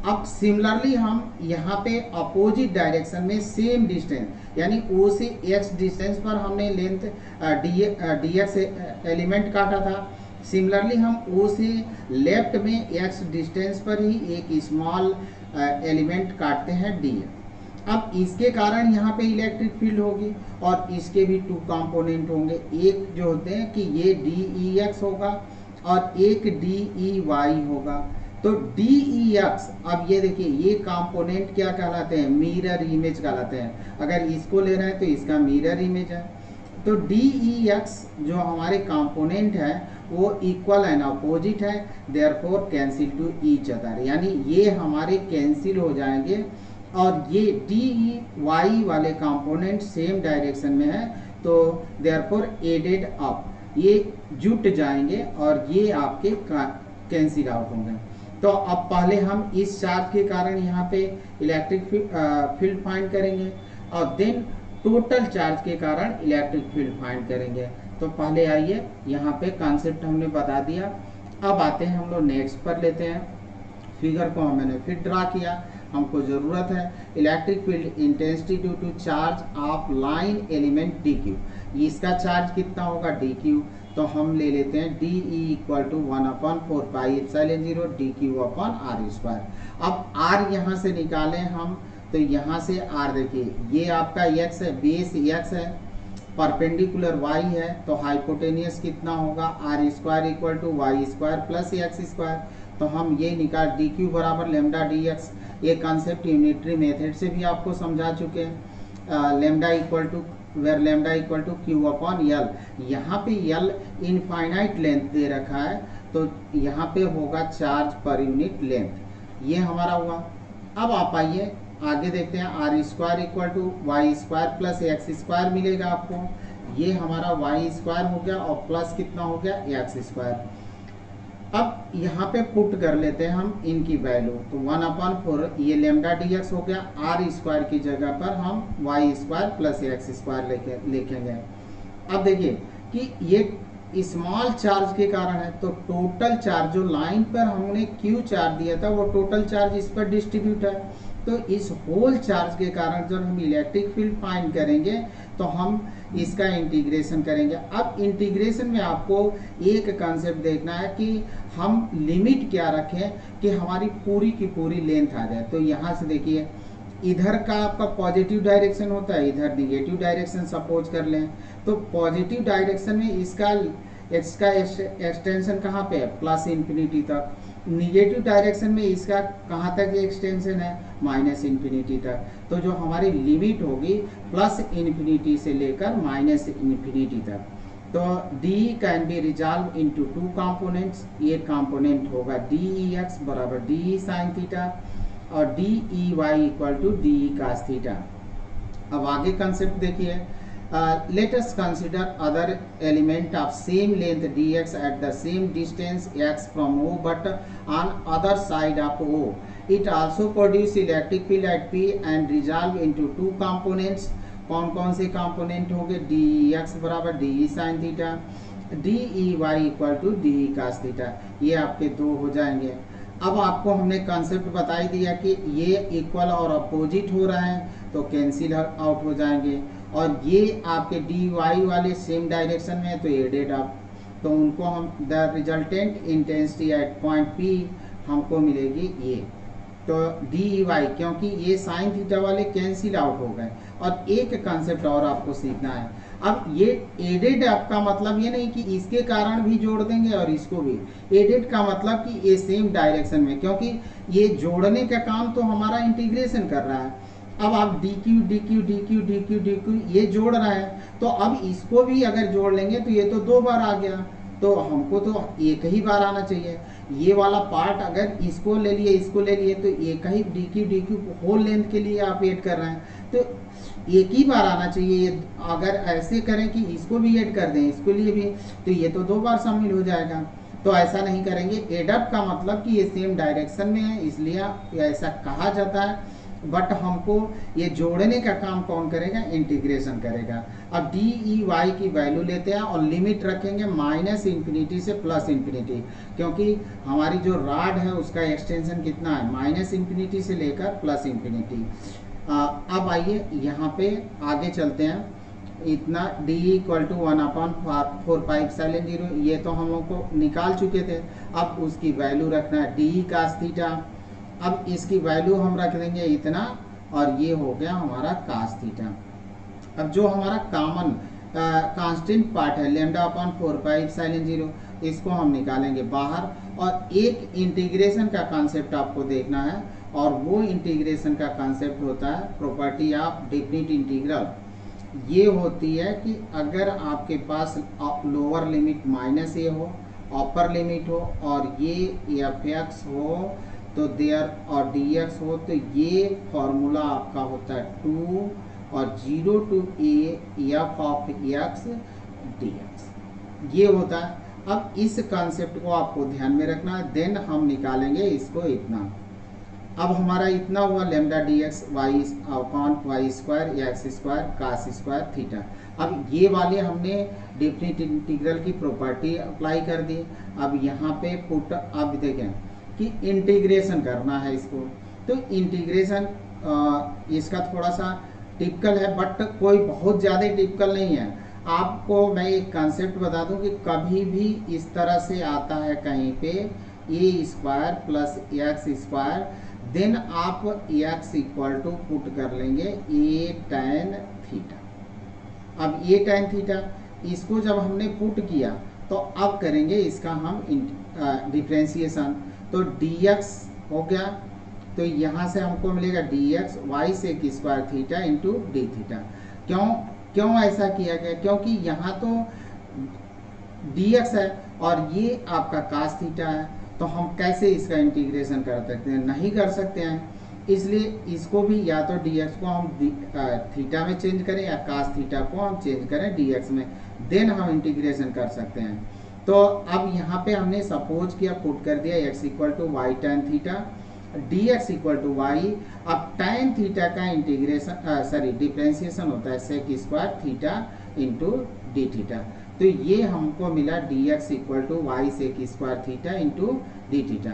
अब सिमिलरली हम यहाँ पे अपोजिट डायरेक्शन में सेम डिस्टेंस, यानी O से X डिस्टेंस पर हमने लेंथ dx एलिमेंट काटा था, सिमिलरली हम O से लेफ्ट में X डिस्टेंस पर ही एक स्मॉल एलिमेंट काटते हैं dx। अब इसके कारण यहाँ पे इलेक्ट्रिक फील्ड होगी और इसके भी टू कंपोनेंट होंगे, एक जो होते हैं कि ये DEx होगा और एक DEy होगा। तो DEx, अब ये देखिए ये कंपोनेंट क्या कहलाते हैं, मिरर इमेज कहलाते हैं। अगर इसको ले रहे हैं तो इसका मिरर इमेज है। तो DEx जो हमारे कंपोनेंट है वो इक्वल एंड अपोजिट है, therefore cancel to each other, यानी ये हमारे कैंसिल हो जाएंगे और ये DEy वाले कंपोनेंट सेम डायरेक्शन में है, तो देयरफॉर एडेड अप, ये जुट जाएंगे और ये आपके कैंसिल आउट होंगे। तो अब पहले हम इस चार्ज के कारण यहाँ पे इलेक्ट्रिक फील्ड फाइंड करेंगे और देन टोटल चार्ज के कारण इलेक्ट्रिक फील्ड फाइंड करेंगे। तो पहले आइए यहाँ पे कॉन्सेप्ट हमने बता दिया। अब आते हैं हम लोग नेक्स्ट पर लेते हैं। फिगर को मैंने फिर ड्रा किया, हमको ज़रूरत है electric field intensity due to charge of line element DQ। इसका चार्ज कितना होगा, DQ। तो हम ले लेते हैं DE equal to 1/4πε0 DQ upon R square. अब R यहाँ से निकालें हम, तो यहाँ से R देखिए ये आपका x है, बेस x है, परपेंडिकुलर y है, तो हाइपोटेनियस कितना होगा, R square equal to y square plus x square. तो हम ये निकाल DQ बराबर लेमडा dx। ये कॉन्सेप्ट यूनिटरी मेथड से भी आपको समझा चुके हैं। Lambda equal to where lambda equal to Q अपॉन L, यहाँ पे L इनफाइनाइट लेंथ दे रखा है, तो यहाँ पे होगा चार्ज पर यूनिट लेंथ, ये हमारा हुआ। अब आप आइए आगे देखते हैं, R square equal to y square plus x square मिलेगा आपको, ये हमारा y स्क्वायर हो गया और प्लस कितना हो गया, x स्क्वायर। अब यहाँ पे पुट कर लेते हैं हम इनकी वैल्यू, तो 1/4 ये लेमडा dx हो गया, R स्क्वायर की जगह पर हम y square plus x square लिखेंगे। अब देखिए कि ये स्मॉल चार्ज के कारण है, तो टोटल चार्ज जो लाइन पर हमने Q चार्ज दिया था वो टोटल चार्ज इस पर डिस्ट्रीब्यूट है। तो इस होल चार्ज के कारण जब हम इलेक्ट्रिक फील्ड फाइंड करेंगे तो हम इसका इंटीग्रेशन करेंगे। अब इंटीग्रेशन में आपको एक कंसेप्ट देखना है कि हम लिमिट क्या रखें कि हमारी पूरी की पूरी लेंथ आ जाए। तो यहाँ से देखिए इधर का आपका पॉजिटिव डायरेक्शन होता है, इधर निगेटिव डायरेक्शन सपोज कर लें, तो पॉजिटिव डायरेक्शन में इसका एक्सटेंशन कहाँ पे है, प्लस इन्फिनिटी तक। निगेटिव डायरेक्शन में इसका कहाँ तक एक्सटेंशन है, माइनस इन्फिनिटी तक। तो जो हमारी लिमिट होगी प्लस इन्फिनिटी से लेकर माइनस इन्फिनिटी तक। तो d can be resolve into two components. ये कंपोनेंट होगा dEx बराबर dE साइन थीटा और dEy equal to dE cos theta. अब आगे कंसेप्ट देखिए, let us consider other element of same length dx at the same distance x from O but on other side of O. It also produce electric field at P and resolve into two components. कौन कौन से component होंगे, dEx बराबर dE sine theta, dEy equal to dE cos theta. ये आपके दो हो जाएंगे। अब आपको हमने कंसेप्ट बता ही दिया कि ये इक्वल और अपोजिट हो रहे हैं तो कैंसिल आउट हो जाएंगे, और ये आपके dy वाले सेम डायरेक्शन में तो एडेड अप, तो उनको हम the resultant intensity at point P हमको मिलेगी ये। तो dy क्योंकि ये साइन थीटा वाले कैंसिल आउट हो गए। और एक कंसेप्ट और आपको सीखना है, अब ये एडेड आपका मतलब ये नहीं कि इसके कारण भी जोड़ देंगे और इसको भी। एडेड का मतलब कि ये सेम डायरेक्शन में, क्योंकि ये जोड़ने का काम तो हमारा इंटीग्रेशन कर रहा है। अब आप dq dq dq dq dq ये जोड़ रहा है, तो अब इसको भी अगर जोड़ लेंगे तो ये तो दो बार आ गया, तो हमको तो एक ही बार आना चाहिए। ये वाला पार्ट अगर इसको ले लिए इसको ले लिए तो एक ही dq dq होल लेंथ के लिए आप ऐड कर रहे हैं, तो एक ही बार आना चाहिए। अगर ऐसे करें कि इसको भी ऐड कर दें इसको लिए भी, तो ये तो दो बार शामिल हो जाएगा। तो ऐसा नहीं करेंगे। एडअप का मतलब कि ये सेम डायरेक्शन में है, इसलिए ऐसा कहा जाता है। बट हमको ये जोड़ने का काम कौन करेगा, इंटीग्रेशन करेगा। अब dEy की वैल्यू लेते हैं और लिमिट रखेंगे माइनस इन्फिनिटी से प्लस इन्फिनिटी, क्योंकि हमारी जो रॉड है उसका एक्सटेंशन कितना है, माइनस इन्फिनिटी से लेकर प्लस इन्फिनिटी। अब आइए यहाँ पे आगे चलते हैं। इतना d इक्वल टू 1/4πε0 ये तो हम लोग को निकाल चुके थे। अब उसकी वैल्यू रखना है dE cos थीटा। अब इसकी वैल्यू हम रख देंगे इतना, और ये हो गया हमारा cos थीटा। अब जो हमारा कॉमन कांस्टेंट पार्ट है λ/4πε0, इसको हम निकालेंगे बाहर। और एक इंटीग्रेशन का कॉन्सेप्ट आपको देखना है, और वो इंटीग्रेशन का कॉन्सेप्ट होता है प्रॉपर्टी ऑफ डेफिनिट इंटीग्रल। ये होती है कि अगर आपके पास लोअर लिमिट माइनस ए हो, अपर लिमिट हो, और ये fx हो तो देयर और dx हो, तो ये फॉर्मूला आपका होता है 2 और 0 to a f of x dx, ये होता है। अब इस कॉन्सेप्ट को आपको ध्यान में रखना है। देन हम निकालेंगे इसको इतना। अब हमारा इतना हुआ lambda dx y square x square cos square theta. अब ये वाले हमने डेफिनिट इंटीग्रल की प्रॉपर्टी अप्लाई कर दी। अब यहाँ पे पुट, अब देखें कि इंटीग्रेशन करना है इसको, तो इंटीग्रेशन इसका थोड़ा सा टिपिकल है, बट कोई बहुत ज़्यादा टिपिकल नहीं है। आपको मैं एक कॉन्सेप्ट बता दूं कि कभी भी इस तरह से आता है कहीं पे A square plus x square, then आप एक्स इक्वल टू पुट कर लेंगे ए टैन थीटा। अब ए टैन थीटा इसको जब हमने पुट किया तो अब करेंगे इसका हम डिफ्रेंशिएशन। तो dx हो गया, तो यहाँ से हमको मिलेगा dx y से की square theta into D theta. क्यों ऐसा किया गया, क्योंकि यहाँ तो dx है और ये आपका cos थीटा है, तो हम कैसे इसका इंटीग्रेशन कर सकते हैं, नहीं कर सकते हैं। इसलिए इसको भी या तो dx को हम थीटा में चेंज करें या cos थीटा को हम चेंज करें dx में, देन हम इंटीग्रेशन कर सकते हैं। तो अब यहाँ पे हमने सपोज किया, पुट कर दिया x equal to y tan theta, dx equal to y. अब टैन थीटा का इंटीग्रेशन डिफ्रेंशिएशन होता है sec square theta into D theta. तो ये हमको मिला dx equal to Y sec square theta into D theta.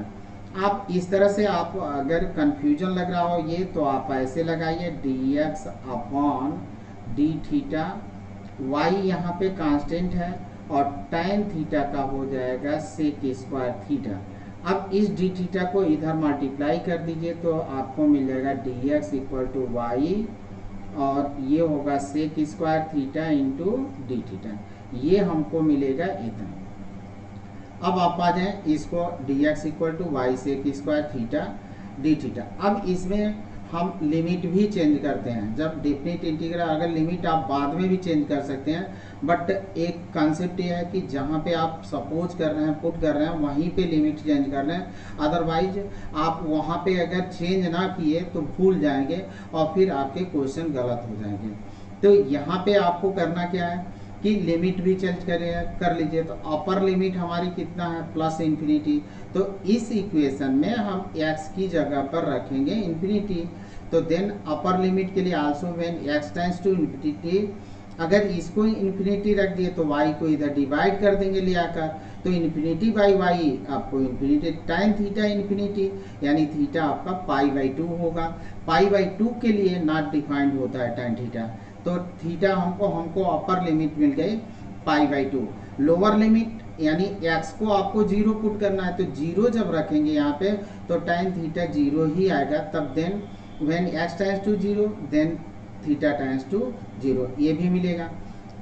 आप इस तरह से, आप अगर कंफ्यूजन लग रहा हो ये, तो आप ऐसे लगाइए dx upon D theta, y यहाँ पे कांस्टेंट है और tan थीटा का हो जाएगा सेक स्क्वायर थीटा। अब इस डी थीटा को इधर मल्टीप्लाई कर दीजिए तो आपको मिल जाएगा d x equal to y, और ये होगा sec square theta into D theta, ये हमको मिलेगा इतना। अब आप आ जाए इसको d x equal to Y sec square theta d theta. अब इसमें हम लिमिट भी चेंज करते हैं, जब डेफिनेट इंटीग्रल, अगर लिमिट आप बाद में भी चेंज कर सकते हैं, बट एक कंसेप्ट ये है कि जहाँ पे आप सपोज कर रहे हैं, पुट कर रहे हैं, वहीं पे लिमिट चेंज कर रहे हैं, अदरवाइज आप वहाँ पे अगर चेंज ना किए तो भूल जाएंगे और फिर आपके क्वेश्चन गलत हो जाएंगे। तो यहाँ पे आपको करना क्या है कि लिमिट भी चेंज कर लीजिए। तो अपर लिमिट हमारी कितना है, प्लस इन्फिनिटी, तो इस इक्वेशन में हम x की जगह पर रखेंगे इन्फिनिटी। तो देन अपर लिमिट के लिए also when x tends to infinity, अगर इसको इन्फिनिटी रख दिए तो y को इधर डिवाइड कर देंगे ले आकर, तो इन्फिनिटी बाई y आपको इन्फिनिटी tan थीटा इन्फिनिटी, यानी थीटा आपका π/2 होगा। π/2 के लिए नॉट डिफाइंड होता है tan थीटा, तो थीटा हमको अपर लिमिट मिल गई π/2। लोअर लिमिट यानी x को आपको 0 पुट करना है, तो 0 जब रखेंगे यहाँ पे तो tan थीटा 0 ही आएगा। तब then when x tends to 0 then theta tends to 0, ये भी मिलेगा।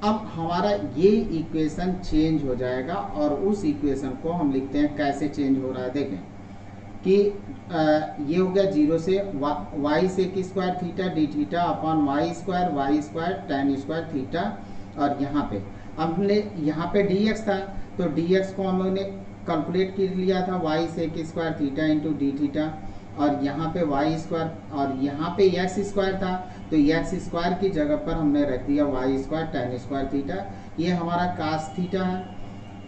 अब हमारा ये इक्वेशन चेंज हो जाएगा, और उस इक्वेशन को हम लिखते हैं कैसे चेंज हो रहा है। देखें कि ये हो गया 0 से y sec square theta d theta upon y square tan square theta, और यहाँ पे हमने यहाँ पे dx था, तो dx को हम लोगों ने कैलकुलेट कर लिया था y sec square theta into D theta, और यहाँ पे वाई स्क्वायर, और यहाँ पे एक्स स्क्वायर था, तो एक्स स्क्वायर की जगह पर हमने रख दिया y square tan square theta, ये हमारा कास थीटा है।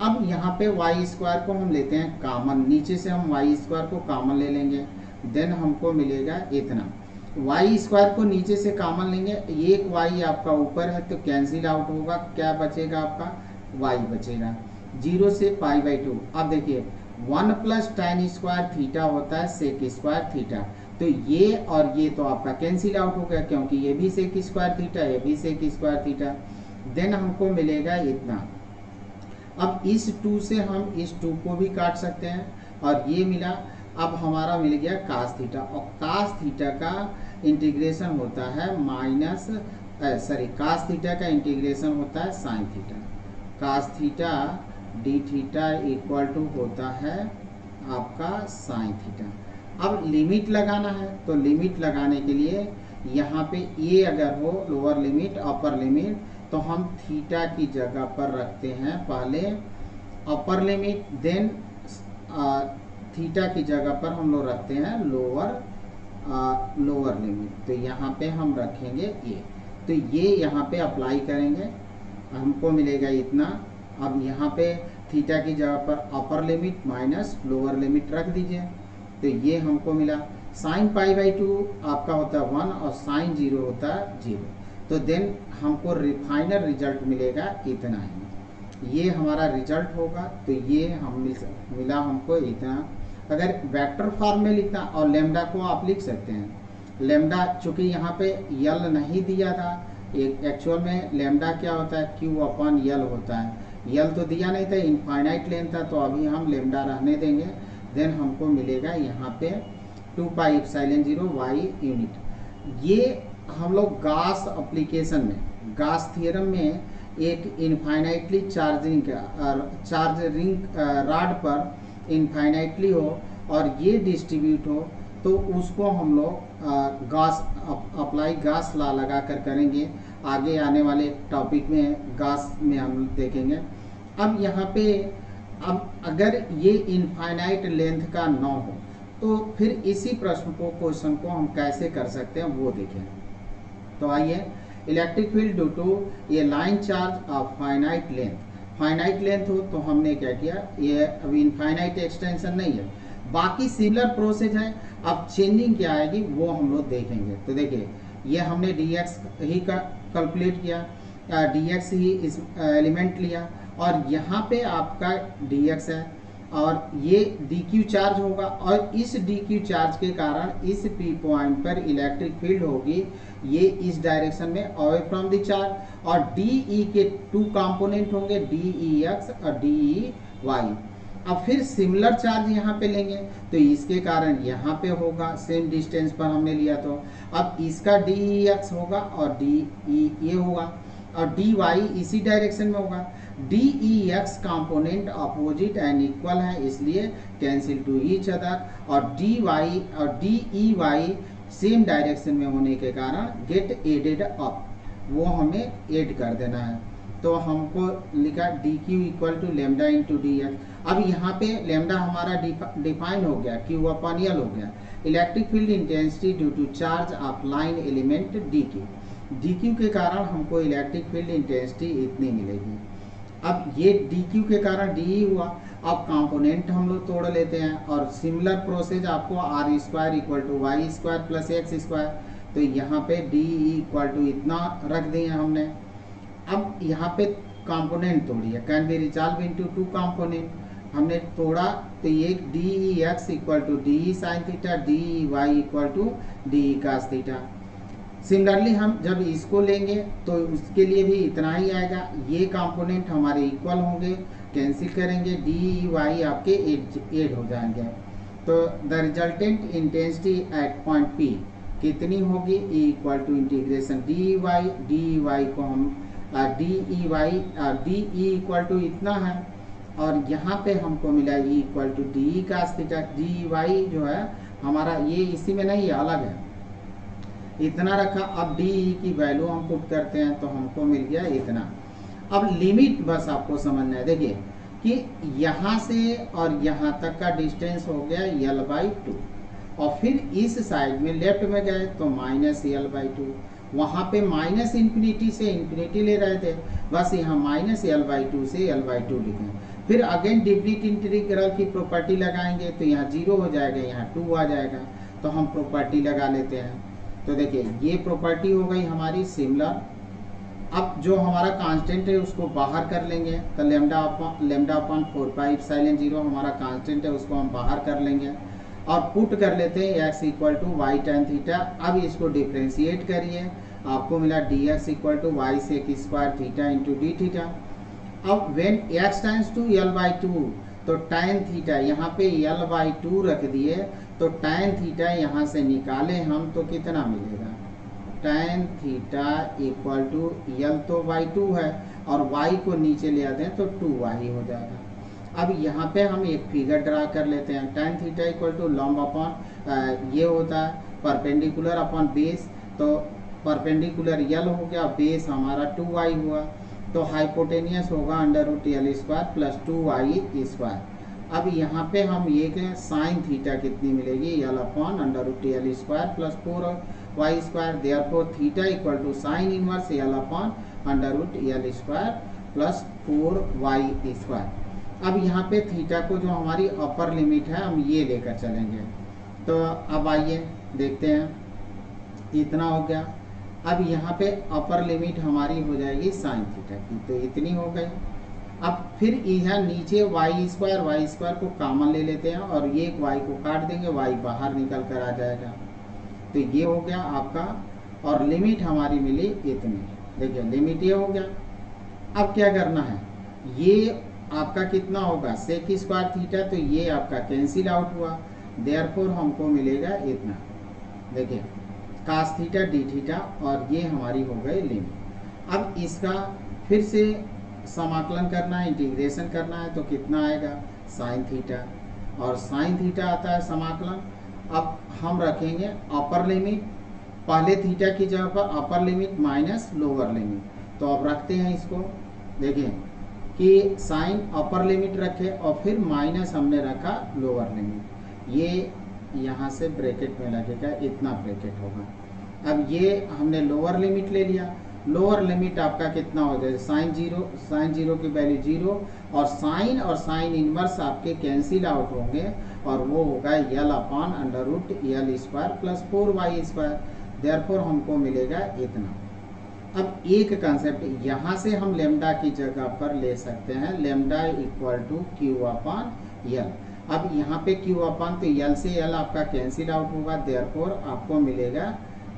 अब यहाँ पे वाई स्क्वायर को हम लेते हैं कॉमन, नीचे से हम वाई स्क्वायर को कॉमन ले लेंगे, देन हमको मिलेगा इतना। वाई स्क्वायर को नीचे से कॉमन लेंगे, एक वाई आपका ऊपर है तो कैंसिल आउट होगा, क्या बचेगा आपका वाई बचेगा, 0 से π/2। अब देखिए 1 प्लस tan स्क्वायर थीटा होता है सेक स्क्वायर थीटा, तो ये और ये तो आपका कैंसिल आउट हो गया, क्योंकि ये भी सेक स्क्वायर थीटा, ये भी सेक स्क्वायर थीटा। देन हमको मिलेगा इतना। अब इस 2 से हम इस 2 को भी काट सकते हैं, और ये मिला। अब हमारा मिल गया कास थीटा, और कास थीटा का इंटीग्रेशन होता है कास थीटा का इंटीग्रेशन होता है sine theta. Cos theta d theta equal to होता है आपका साइन थीटा। अब लिमिट लगाना है, तो लिमिट लगाने के लिए यहाँ पे ये अगर हो लोअर लिमिट अपर लिमिट, तो हम थीटा की जगह पर रखते हैं पहले अपर लिमिट, देन थीटा की जगह पर हम लोग रखते हैं लोअर लिमिट। तो यहाँ पे हम रखेंगे ये, तो ये यहाँ पे अप्लाई करेंगे, हमको मिलेगा इतना। अब यहाँ पे थीटा की जगह पर upper limit minus lower limit रख दीजिए, तो ये हमको मिला। साइन π/2 आपका होता है 1 और साइन 0 होता है 0, तो देन हमको फाइनल रिजल्ट मिलेगा इतना ही, ये हमारा रिजल्ट होगा। तो ये हम मिला हमको इतना। अगर वेक्टर फॉर्म में लिखना, और लेमडा को आप लिख सकते हैं, लेमडा चूँकि यहाँ पे यल नहीं दिया था, एक एक्चुअल में लेमडा क्या होता है Q/L होता है, यल तो दिया नहीं था, इनफाइनाइट लेंथ था, तो अभी हम लेमडा रहने देंगे। देन हमको मिलेगा यहाँ पे 2πε0 y यूनिट। ये हम लोग गास एप्लीकेशन में, गास थियरम में एक इनफाइनाइटली चार्ज रिंग रॉड पर इनफाइनाइटली हो और ये डिस्ट्रीब्यूट हो, तो उसको हम लोग गास अप्लाई गास लॉ लगा कर करेंगे। आगे आने वाले टॉपिक में गास में हम देखेंगे। अब यहाँ पे अब अगर ये इनफाइनाइट लेंथ का न हो, तो फिर इसी प्रश्न को क्वेश्चन को हम कैसे कर सकते हैं वो देखें। तो आइए, इलेक्ट्रिक फील्ड ड्यू टू ये line charge of finite length हो, तो हमने क्या किया, ये अभी इनफाइनाइट एक्सटेंशन नहीं है, बाकी सिमिलर प्रोसेस है। अब चेंजिंग क्या आएगी वो हम लोग देखेंगे। तो देखिए, ये हमने dx ही का कैलकुलेट किया, dx ही इस एलिमेंट लिया, और यहाँ पे आपका dx है, और ये dq चार्ज होगा, और इस dq चार्ज के कारण इस p पॉइंट पर इलेक्ट्रिक फील्ड होगी, ये इस डायरेक्शन में अवे फ्रॉम द चार्ज। और de के 2 कंपोनेंट होंगे, dex और dey। अब फिर सिमिलर चार्ज यहाँ पे लेंगे तो इसके कारण यहाँ पे होगा, सेम डिस्टेंस पर हमने लिया तो अब इसका डी एक्स होगा और डी ई ये होगा और डी वाई इसी डायरेक्शन में होगा। D E x component opposite and equal है इसलिए कैंसिल टू ईच अदर, और डी वाई और d E y same direction में होने के कारण गेट एडेड अप, वो हमें ऐड कर देना है। तो हमको लिखा d q equal to lambda into d x. अब यहाँ पे लेमडा हमारा डिफाइन हो गया, क्यू अपॉन यल हो गया। Electric field intensity due to charge of line element d q, d q के कारण हमको इलेक्ट्रिक फील्ड इंटेंसिटी इतनी मिलेगी। अब ये डी क्यू के कारण डी हुआ। अब कंपोनेंट हम लोग तोड़ लेते हैं और सिमिलर प्रोसेस आपको r square equal to y square plus x square, तो यहाँ पे डी इक्वल टू इतना रख दिए हमने। अब यहाँ पे कंपोनेंट तोड़िए, can be resolve into two component, हमने तोड़ा तो ये D E X equal to D E sine theta, D E Y equal to D E cos theta. Similarly हम जब इसको लेंगे तो उसके लिए भी इतना ही आएगा, ये कंपोनेंट हमारे इक्वल होंगे, कैंसिल करेंगे, डी ई वाई आपके एड हो जाएंगे। तो the resultant intensity at point p कितनी होगी, E equal to integration d E y को हम डी ई इक्वल टू इतना है और यहाँ पे हमको मिला E equal to D E cos theta. D E y जो है हमारा ये इसी में नहीं है, अलग है, इतना रखा। अब डी ई की वैल्यू हम पुट करते हैं तो हमको मिल गया इतना। अब लिमिट बस आपको समझना है, देखिए कि यहाँ से और यहाँ तक का डिस्टेंस हो गया यल बाई टू, और फिर इस साइड में लेफ्ट में गए तो माइनस यल बाई टू, वहाँ पे माइनस इन्फिनिटी से इन्फिनिटी ले रहे थे, बस यहाँ माइनस यल बाई टू से यल बाई टू लिखें। फिर अगेन डिफरेंट इंटीग्रल की प्रॉपर्टी लगाएंगे तो यहाँ जीरो हो जाएगा, यहाँ टू आ जाएगा, तो हम प्रॉपर्टी लगा लेते हैं। तो देखिए ये प्रॉपर्टी हो गई हमारी सिमिलर। अब जो हमारा कांस्टेंट है उसको बाहर कर लेंगे, तो लेमडा अपॉन 4 पाई एप्सिलॉन 0 हमारा कांस्टेंट है, उसको हम बाहर कर लेंगे और पुट कर लेते हैं X equal to Y tan theta. अब इसको डिफ्रेंशिएट करिए, आपको मिला D x equal to Y sec square theta into D theta. अब when X times to L by two, तो tan थीटा यहाँ पे यल बाई टू रख दिए, तो tan थीटा यहाँ से निकाले हम तो कितना मिलेगा, tan थीटा इक्वल टू यल तो बाई टू है और y को नीचे ले आते हैं तो 2y हो जाएगा। अब यहाँ पे हम एक फिगर ड्रा कर लेते हैं, tan थीटा इक्वल टू लंब अपॉन ये होता है परपेंडिकुलर अपॉन बेस, तो परपेंडिकुलर यल हो गया, बेस हमारा 2y हुआ, तो हाइपोटेनियस होगा under root L square plus 2y square. अब यहाँ पे हम ये कहें साइन थीटा कितनी मिलेगी, L upon under root L square plus 4y square, therefore theta equal to sine inverse L upon under root L square plus 4y square. अब यहाँ पे थीटा को जो हमारी अपर लिमिट है हम ये लेकर चलेंगे, तो अब आइए देखते हैं, इतना हो गया। अब यहाँ पे अपर लिमिट हमारी हो जाएगी साइन थीटा की, तो इतनी हो गई। अब फिर यहाँ नीचे वाई स्क्वायर को कॉमन ले लेते हैं और ये वाई को काट देंगे, वाई बाहर निकल कर आ जाएगा, तो ये हो गया आपका, और लिमिट हमारी मिली इतनी। देखिए लिमिट ये हो गया। अब क्या करना है, ये आपका कितना होगा सेक स्क्वायर थीटा, तो ये आपका कैंसिल आउट हुआ, देयरफॉर हमको मिलेगा इतना। देखिए कास थीटा डी थीटा, और ये हमारी हो गई लिमिट। अब इसका फिर से समाकलन करना है, इंटीग्रेशन करना है, तो कितना आएगा साइन थीटा, और साइन थीटा आता है समाकलन। अब हम रखेंगे अपर लिमिट, पहले थीटा की जगह पर upper limit minus lower limit, तो अब रखते हैं इसको। देखिए कि साइन अपर लिमिट रखे और फिर माइनस हमने रखा लोअर लिमिट, ये यहाँ से ब्रैकेट में लगेगा, इतना ब्रैकेट होगा। अब ये हमने लोअर लिमिट ले लिया, लोअर लिमिट आपका कितना हो जाए साइन जीरो की वैल्यू 0, और साइन इनवर्स आपके कैंसिल आउट होंगे, और वो होगा L upon under root L square plus 4y square, therefore हमको मिलेगा इतना। अब एक कंसेप्ट यहाँ से हम लेमडा की जगह पर ले सकते हैं, lambda equal to Q upon L. अब यहाँ पे क्यू अपॉन, तो यल से यल आपका कैंसिल आउट होगा, देयरफॉर आपको मिलेगा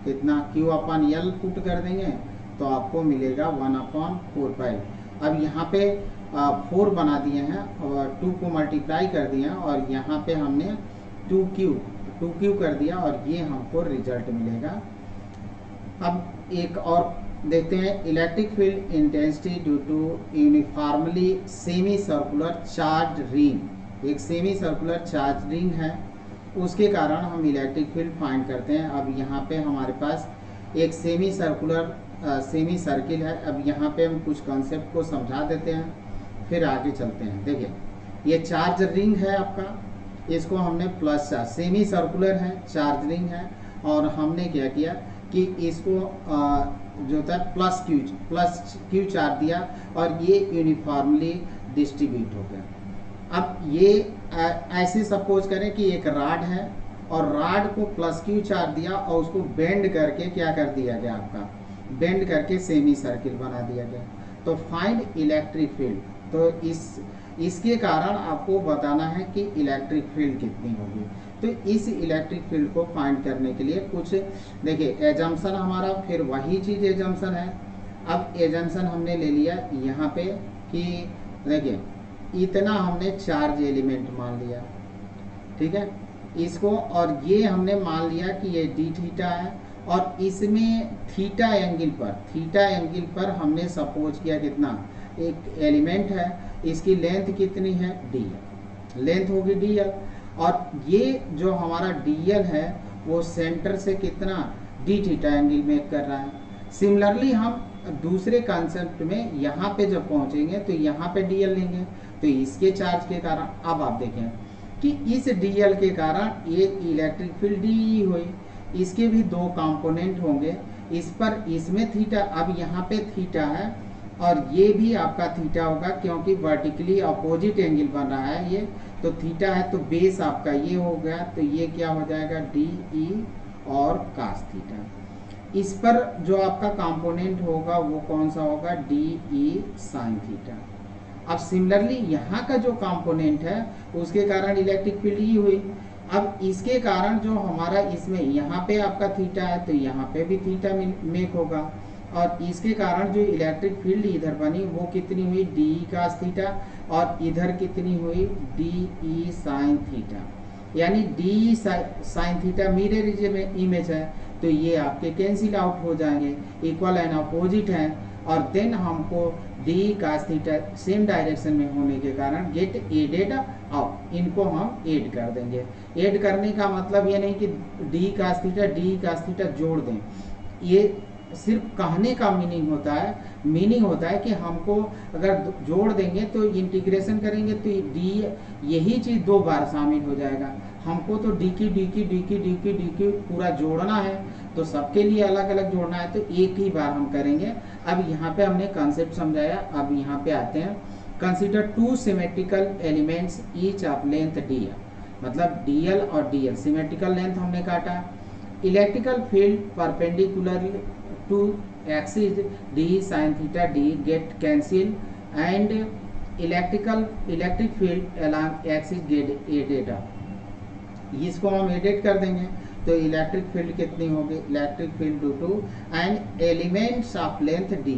कितना, क्यू अपॉन यल पुट कर देंगे तो आपको मिलेगा 1/4 पाई। अब यहाँ पे 4 बना दिए हैं और 2 को मल्टीप्लाई कर दिए हैं और यहाँ पे हमने 2Q कर दिया और ये हमको रिजल्ट मिलेगा। अब एक और देखते हैं, electric field intensity due to uniformly semi circular charge ring. एक सेमी सर्कुलर चार्ज रिंग है, उसके कारण हम इलेक्ट्रिक फील्ड फाइंड करते हैं। अब यहाँ पे हमारे पास एक सेमी सर्किल है। अब यहाँ पे हम कुछ कॉन्सेप्ट को समझा देते हैं, फिर आगे चलते हैं। देखिए, ये चार्ज रिंग है आपका, इसको हमने प्लस चार्ज, सेमी सर्कुलर है, चार्ज रिंग है, और हमने क्या किया कि इसको जो होता है प्लस क्यू चार्ज दिया और ये यूनिफॉर्मली डिस्ट्रीब्यूट हो गया। अब ये ऐसे सपोज करें कि एक राड है और राड को प्लस क्यू चार्ज दिया और उसको बेंड करके क्या कर दिया गया, आपका बेंड करके सेमी सर्किल बना दिया गया। तो फाइंड इलेक्ट्रिक फील्ड, तो इसके कारण आपको बताना है कि इलेक्ट्रिक फील्ड कितनी होगी। तो इस इलेक्ट्रिक फील्ड को फाइंड करने के लिए कुछ देखिए, एजम्पशन हमारा फिर वही चीज़ एजम्पशन है। अब एजम्पशन हमने ले लिया यहाँ पे कि देखिए इतना हमने चार्ज एलिमेंट मान लिया, ठीक है, इसको, और ये हमने मान लिया कि ये डी थीटा है और इसमें थीटा एंगल पर हमने सपोज किया कितना, एक एलिमेंट है, इसकी लेंथ कितनी है, डी, लेंथ होगी डी एल, और ये जो हमारा डी एल है वो सेंटर से कितना डी थीटा एंगल मेक कर रहा है। सिमिलरली हम दूसरे कॉन्सेप्ट में यहाँ पे जब पहुँचेंगे तो यहाँ पे डी एल लेंगे, तो इसके चार्ज के कारण अब आप देखें कि इस डी एल के कारण एक इलेक्ट्रिक फील्ड डी हुई, इसके भी दो कंपोनेंट होंगे, इस पर इसमें थीटा, अब यहाँ पे थीटा है और ये भी आपका थीटा होगा क्योंकि वर्टिकली अपोजिट एंगल बन रहा है ये, तो थीटा है तो बेस आपका ये हो गया, तो ये क्या हो जाएगा डी ई और कास थीटा। इस पर जो आपका कंपोनेंट होगा वो कौन सा होगा, डी ई साइन थीटा। अब सिमिलरली यहाँ का जो कंपोनेंट है उसके कारण इलेक्ट्रिक फील्ड ई हुई। अब इसके कारण जो हमारा इसमें यहाँ पे आपका थीटा है तो यहाँ पे भी थीटा मेक होगा, और इसके कारण जो इलेक्ट्रिक फील्ड इधर बनी वो कितनी हुई, डी ई कास थीटा, और इधर कितनी हुई, डी ई साइन थीटा। यानी D E sine theta mirror image है, तो ये आपके कैंसिल आउट हो जाएंगे, इक्वल एंड अपोजिट हैं, और देन हमको d cos theta same direction में होने के कारण गेट एडेड आउट, इनको हम ऐड कर देंगे। ऐड करने का मतलब ये नहीं कि डी कास थीटा जोड़ दें, ये सिर्फ कहने का मीनिंग होता है कि हमको अगर जोड़ देंगे तो इंटीग्रेशन करेंगे तो डी यही चीज़ दो बार शामिल हो जाएगा। हमको तो डी की पूरा जोड़ना है, तो सबके लिए अलग अलग जोड़ना है, तो एक ही बार हम करेंगे। अब यहाँ पे हमने कॉन्सेप्ट समझाया, अब यहाँ पे आते हैं। Consider two symmetrical elements each of length d L, मतलब डी एल और डी एल सिमेट्रिकल लेंथ हमने काटा। Electrical field perpendicular to axis d sin theta d get cancel and electric field along axis get added up। इसको हम edit कर देंगे तो electric field कितनी होगी, electric field due to end elements of length d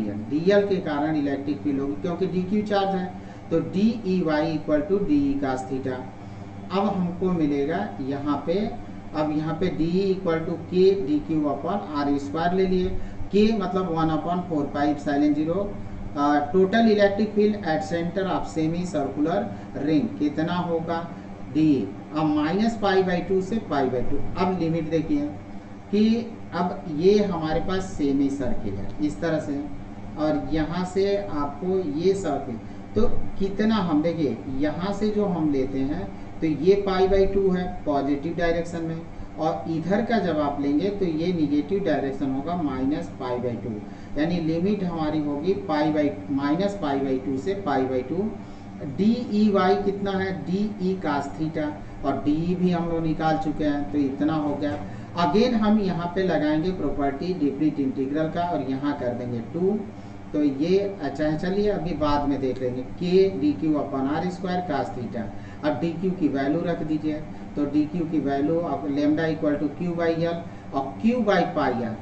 l के कारण electric field होगी क्योंकि डी क्यू चार्ज है, तो d E Y equal to D E cos theta. अब हमको मिलेगा यहाँ पे, अब यहाँ पे d equal to k d Q upon are square ले लिए, के मतलब 1/4 pi epsilon 0। Total electric field at centre of semi circular ring कितना होगा, डी। अब -π/2 से π/2। अब लिमिट देखिए कि अब ये हमारे पास सेमी सर्किल है इस तरह से, और यहाँ से आपको ये सर्किल, तो कितना हम देखिए यहाँ से जो हम लेते हैं तो ये π/2 है पॉजिटिव डायरेक्शन में, और इधर का जब आप लेंगे तो ये निगेटिव डायरेक्शन होगा -π/2, यानी लिमिट हमारी होगी -π/2 से π/2। डी ई वाई कितना है, डी ई कास थीटा, और डी ई भी हम लोग निकाल चुके हैं तो इतना हो गया। अगेन हम यहाँ पे लगाएंगे प्रॉपर्टी डिफरेंट इंटीग्रल का और यहाँ कर देंगे 2, तो ये अच्छा है, चलिए अभी बाद में देख लेंगे। K d Q upon are square cos theta. अब डी क्यू की वैल्यू रख दीजिए, तो डी क्यू की वैल्यू अब lambda equal to q by l और क्यू बाई पाई एल,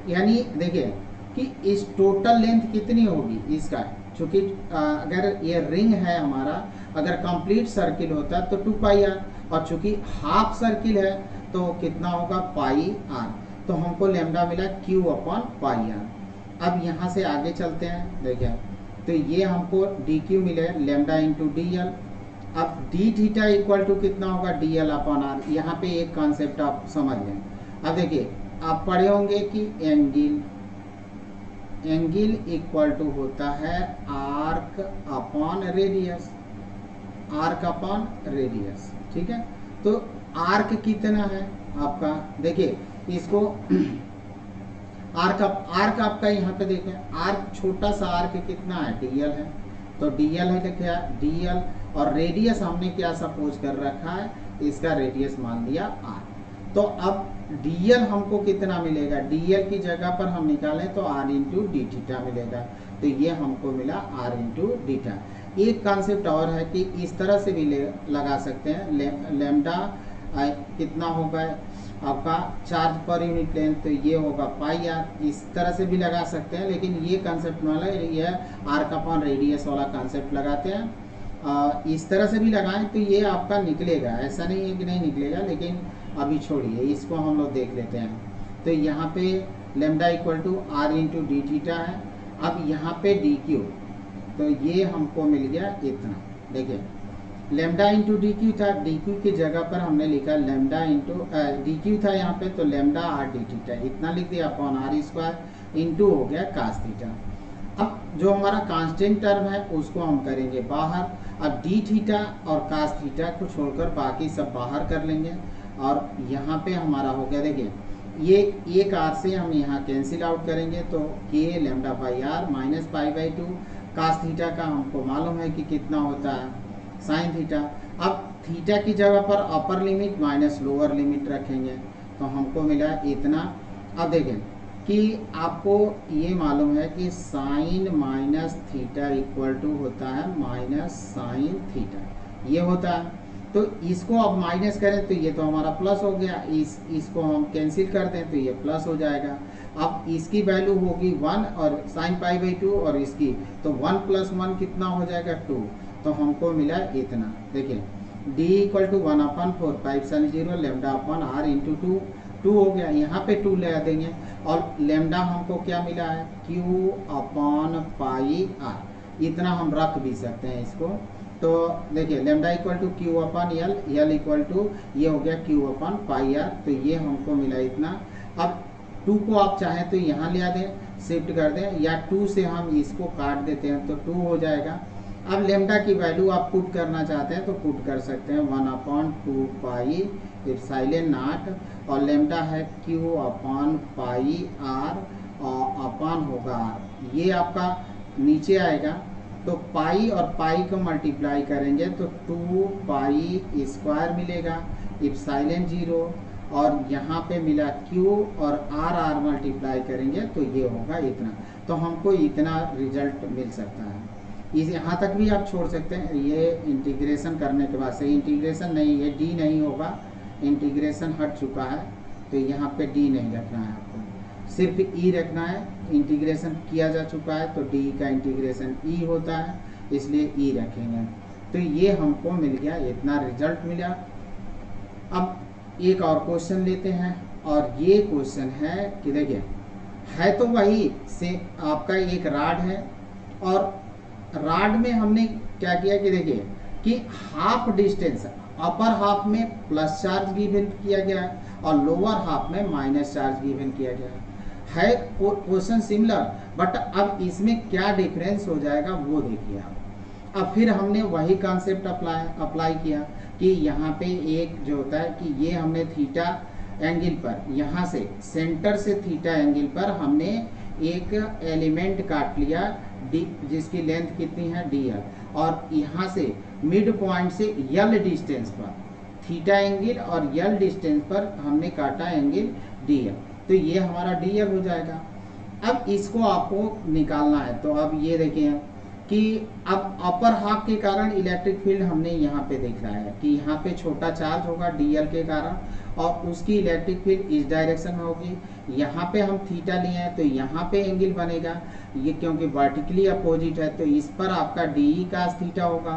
यानी देखिए कि इस टोटल लेंथ कितनी होगी इसका चूंकि अगर ये रिंग है हमारा, अगर कंप्लीट सर्किल होता तो 2 पाई आर, और चूंकि हाफ सर्किल है तो कितना होगा पाई आर, तो हमको लेमडा मिला क्यू अपॉन पाई आर। अब यहाँ से आगे चलते हैं, देखिए तो ये हमको डी क्यू मिले लेमडा इंटू डी एल। अब डी थीटा इक्वल टू कितना होगा डी एल अपॉन आर। यहाँ पे एक कॉन्सेप्ट आप समझ लें। अब देखिए आप पढ़े होंगे कि एंगल इक्वल टू होता है arc upon radius, arc upon radius, ठीक है। तो आर्क कितना है आपका, देखिए इसको आर्क आपका यहाँ पे देखें, आर्क छोटा सा आर्क कितना है डीएल है, तो डीएल है देखिए डीएल, और रेडियस हमने क्या सपोज कर रखा है, इसका रेडियस मान लिया आर। तो अब डीएल हमको कितना मिलेगा, डीएल की जगह पर हम निकालें तो आर इंटू डी थीटा मिलेगा, तो ये हमको मिला आर इंटू डीटा। एक कॉन्सेप्ट और है कि इस तरह से भी लगा सकते हैं, लेमडा कितना होगा आपका चार्ज पर यूनिट लेंथ, तो ये होगा पाई आर, इस तरह से भी लगा सकते हैं। लेकिन ये कॉन्सेप्ट वाला ये आर्क अपॉन रेडियस वाला कॉन्सेप्ट लगाते हैं। इस तरह से भी लगाएं तो ये आपका निकलेगा, ऐसा नहीं है कि नहीं निकलेगा, लेकिन अभी छोड़िए, इसको हम लोग देख लेते हैं। तो यहाँ पे lambda equal to r into D theta है। अब यहाँ पे डी क्यू, तो ये हमको मिल गया इतना, देखिए लेमडा इंटू डी क्यू था, डी क्यू की जगह पर हमने लिखा लेमडा इंटू डी क्यू था यहाँ पे, तो लेमडा आर डी थीटा इतना लिख दिया अपॉन आर स्क्वायर इंटू हो गया कास थीटा। अब जो हमारा कांस्टेंट टर्म है उसको हम करेंगे बाहर। अब डी थीटा और कास थीटा को छोड़कर बाकी सब बाहर कर लेंगे, और यहाँ पे हमारा हो गया, देखिए ये एक आर से हम यहाँ कैंसिल आउट करेंगे, तो k lambda by r minus pi by 2, cos theta का हमको मालूम है कि कितना होता है साइन थीटा। अब थीटा की जगह पर upper limit minus lower limit रखेंगे, तो हमको मिला इतना। अब देखें कि आपको ये मालूम है कि sine minus theta equal to होता है माइनस साइन थीटा, ये होता है। तो इसको अब माइनस करें तो ये तो हमारा प्लस हो गया, इसको हम कैंसिल कर दें तो ये प्लस हो जाएगा। अब इसकी वैल्यू होगी 1 और साइन पाई बाई 2, और इसकी तो 1 प्लस 1 कितना हो जाएगा 2, तो हमको मिला इतना। देखिए d equal to 1 upon 4 pi epsilon 0 lambda upon r into 2 हो गया, यहाँ पे 2 लगा देंगे, और लेमडा हमको क्या मिला है q अपॉन पाई आर, इतना हम रख भी सकते हैं इसको। तो देखिए lambda equal to Q upon l equal to ये हो गया क्यू अपॉन पाई आर, तो ये हमको मिला इतना। अब 2 को आप चाहें तो यहाँ ले आ दें, शिफ्ट कर दें, या 2 से हम इसको काट देते हैं तो 2 हो जाएगा। अब लेमडा की वैल्यू आप पुट करना चाहते हैं तो पुट कर सकते हैं 1 अपॉन 2 पाई एप्सिलॉन नॉट, और लेमडा है क्यू अपॉन पाई आर और अपॉन होगा आर, ये आपका नीचे आएगा। तो पाई और पाई को मल्टीप्लाई करेंगे तो 2 पाई स्क्वायर मिलेगा एप्सिलॉन 0, और यहाँ पे मिला क्यू और आर मल्टीप्लाई करेंगे तो ये होगा इतना। तो हमको इतना रिजल्ट मिल सकता है। इस यहाँ तक भी आप छोड़ सकते हैं, ये इंटीग्रेशन करने के बाद से इंटीग्रेशन नहीं, ये डी नहीं होगा, इंटीग्रेशन हट चुका है, तो यहाँ पे डी नहीं रखना है आपको, सिर्फ ई रखना है। इंटीग्रेशन किया जा चुका है तो डी का इंटीग्रेशन ई होता है, इसलिए ई रखेंगे। तो ये हमको मिल गया, इतना रिजल्ट मिला। अब एक और क्वेश्चन लेते हैं, और ये क्वेश्चन है कि देखिए है तो वही से आपका एक राड है, और राड में हमने क्या किया कि देखिए कि हाफ डिस्टेंस अपर हाफ में प्लस चार्ज गिवन किया गया है और लोअर हाफ में माइनस चार्ज गिवन किया गया है क्वेश्चन सिमिलर, बट अब इसमें क्या डिफरेंस हो जाएगा वो देखिए आप। अब फिर हमने वही कॉन्सेप्ट अप्लाई किया कि यहाँ पे एक जो होता है कि ये हमने थीटा एंगल पर, यहाँ से सेंटर से थीटा एंगल पर हमने एक एलिमेंट काट लिया डी, जिसकी लेंथ कितनी है dl, और यहाँ से मिड पॉइंट से यल डिस्टेंस पर थीटा एंगल और यल डिस्टेंस पर हमने काटा एंगल dl, तो ये हमारा dl हो जाएगा। अब इसको आपको निकालना है, तो अब ये देखिए कि अब अपर हाफ के कारण इलेक्ट्रिक फील्ड हमने यहाँ पे देख रहा है कि यहाँ पे छोटा चार्ज होगा dl के कारण, और उसकी इलेक्ट्रिक फील्ड इस डायरेक्शन में होगी। यहाँ पे हम थीटा लिए हैं तो यहाँ पे एंगल बनेगा, ये क्योंकि वर्टिकली अपोजिट है तो इस पर आपका डी ई कास थीटा होगा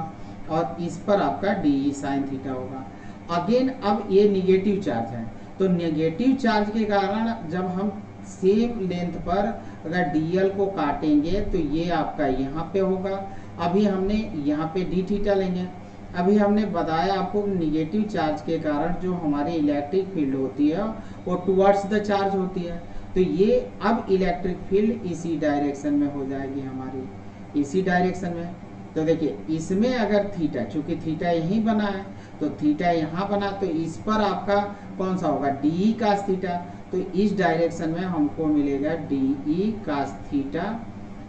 और इस पर आपका डी ई साइन थीटा होगा। अगेन अब ये निगेटिव चार्ज है तो नेगेटिव चार्ज के कारण जब हम सेम लेंथ पर अगर डीएल को काटेंगे तो ये आपका यहाँ पे होगा। अभी हमने यहाँ पे डी थीटा लेंगे। अभी हमने बताया आपको निगेटिव चार्ज के कारण जो हमारी इलेक्ट्रिक फील्ड होती है वो टुवर्ड्स द चार्ज होती है, तो ये अब इलेक्ट्रिक फील्ड इसी डायरेक्शन में हो जाएगी हमारी, इसी डायरेक्शन में। तो देखिए इसमें अगर थीटा, चूंकि थीटा यहीं बना है तो थीटा यहाँ बना, तो इस पर आपका कौन सा होगा, डी ई कास थीटा। तो इस डायरेक्शन में हमको मिलेगा डी ई कास थीटा।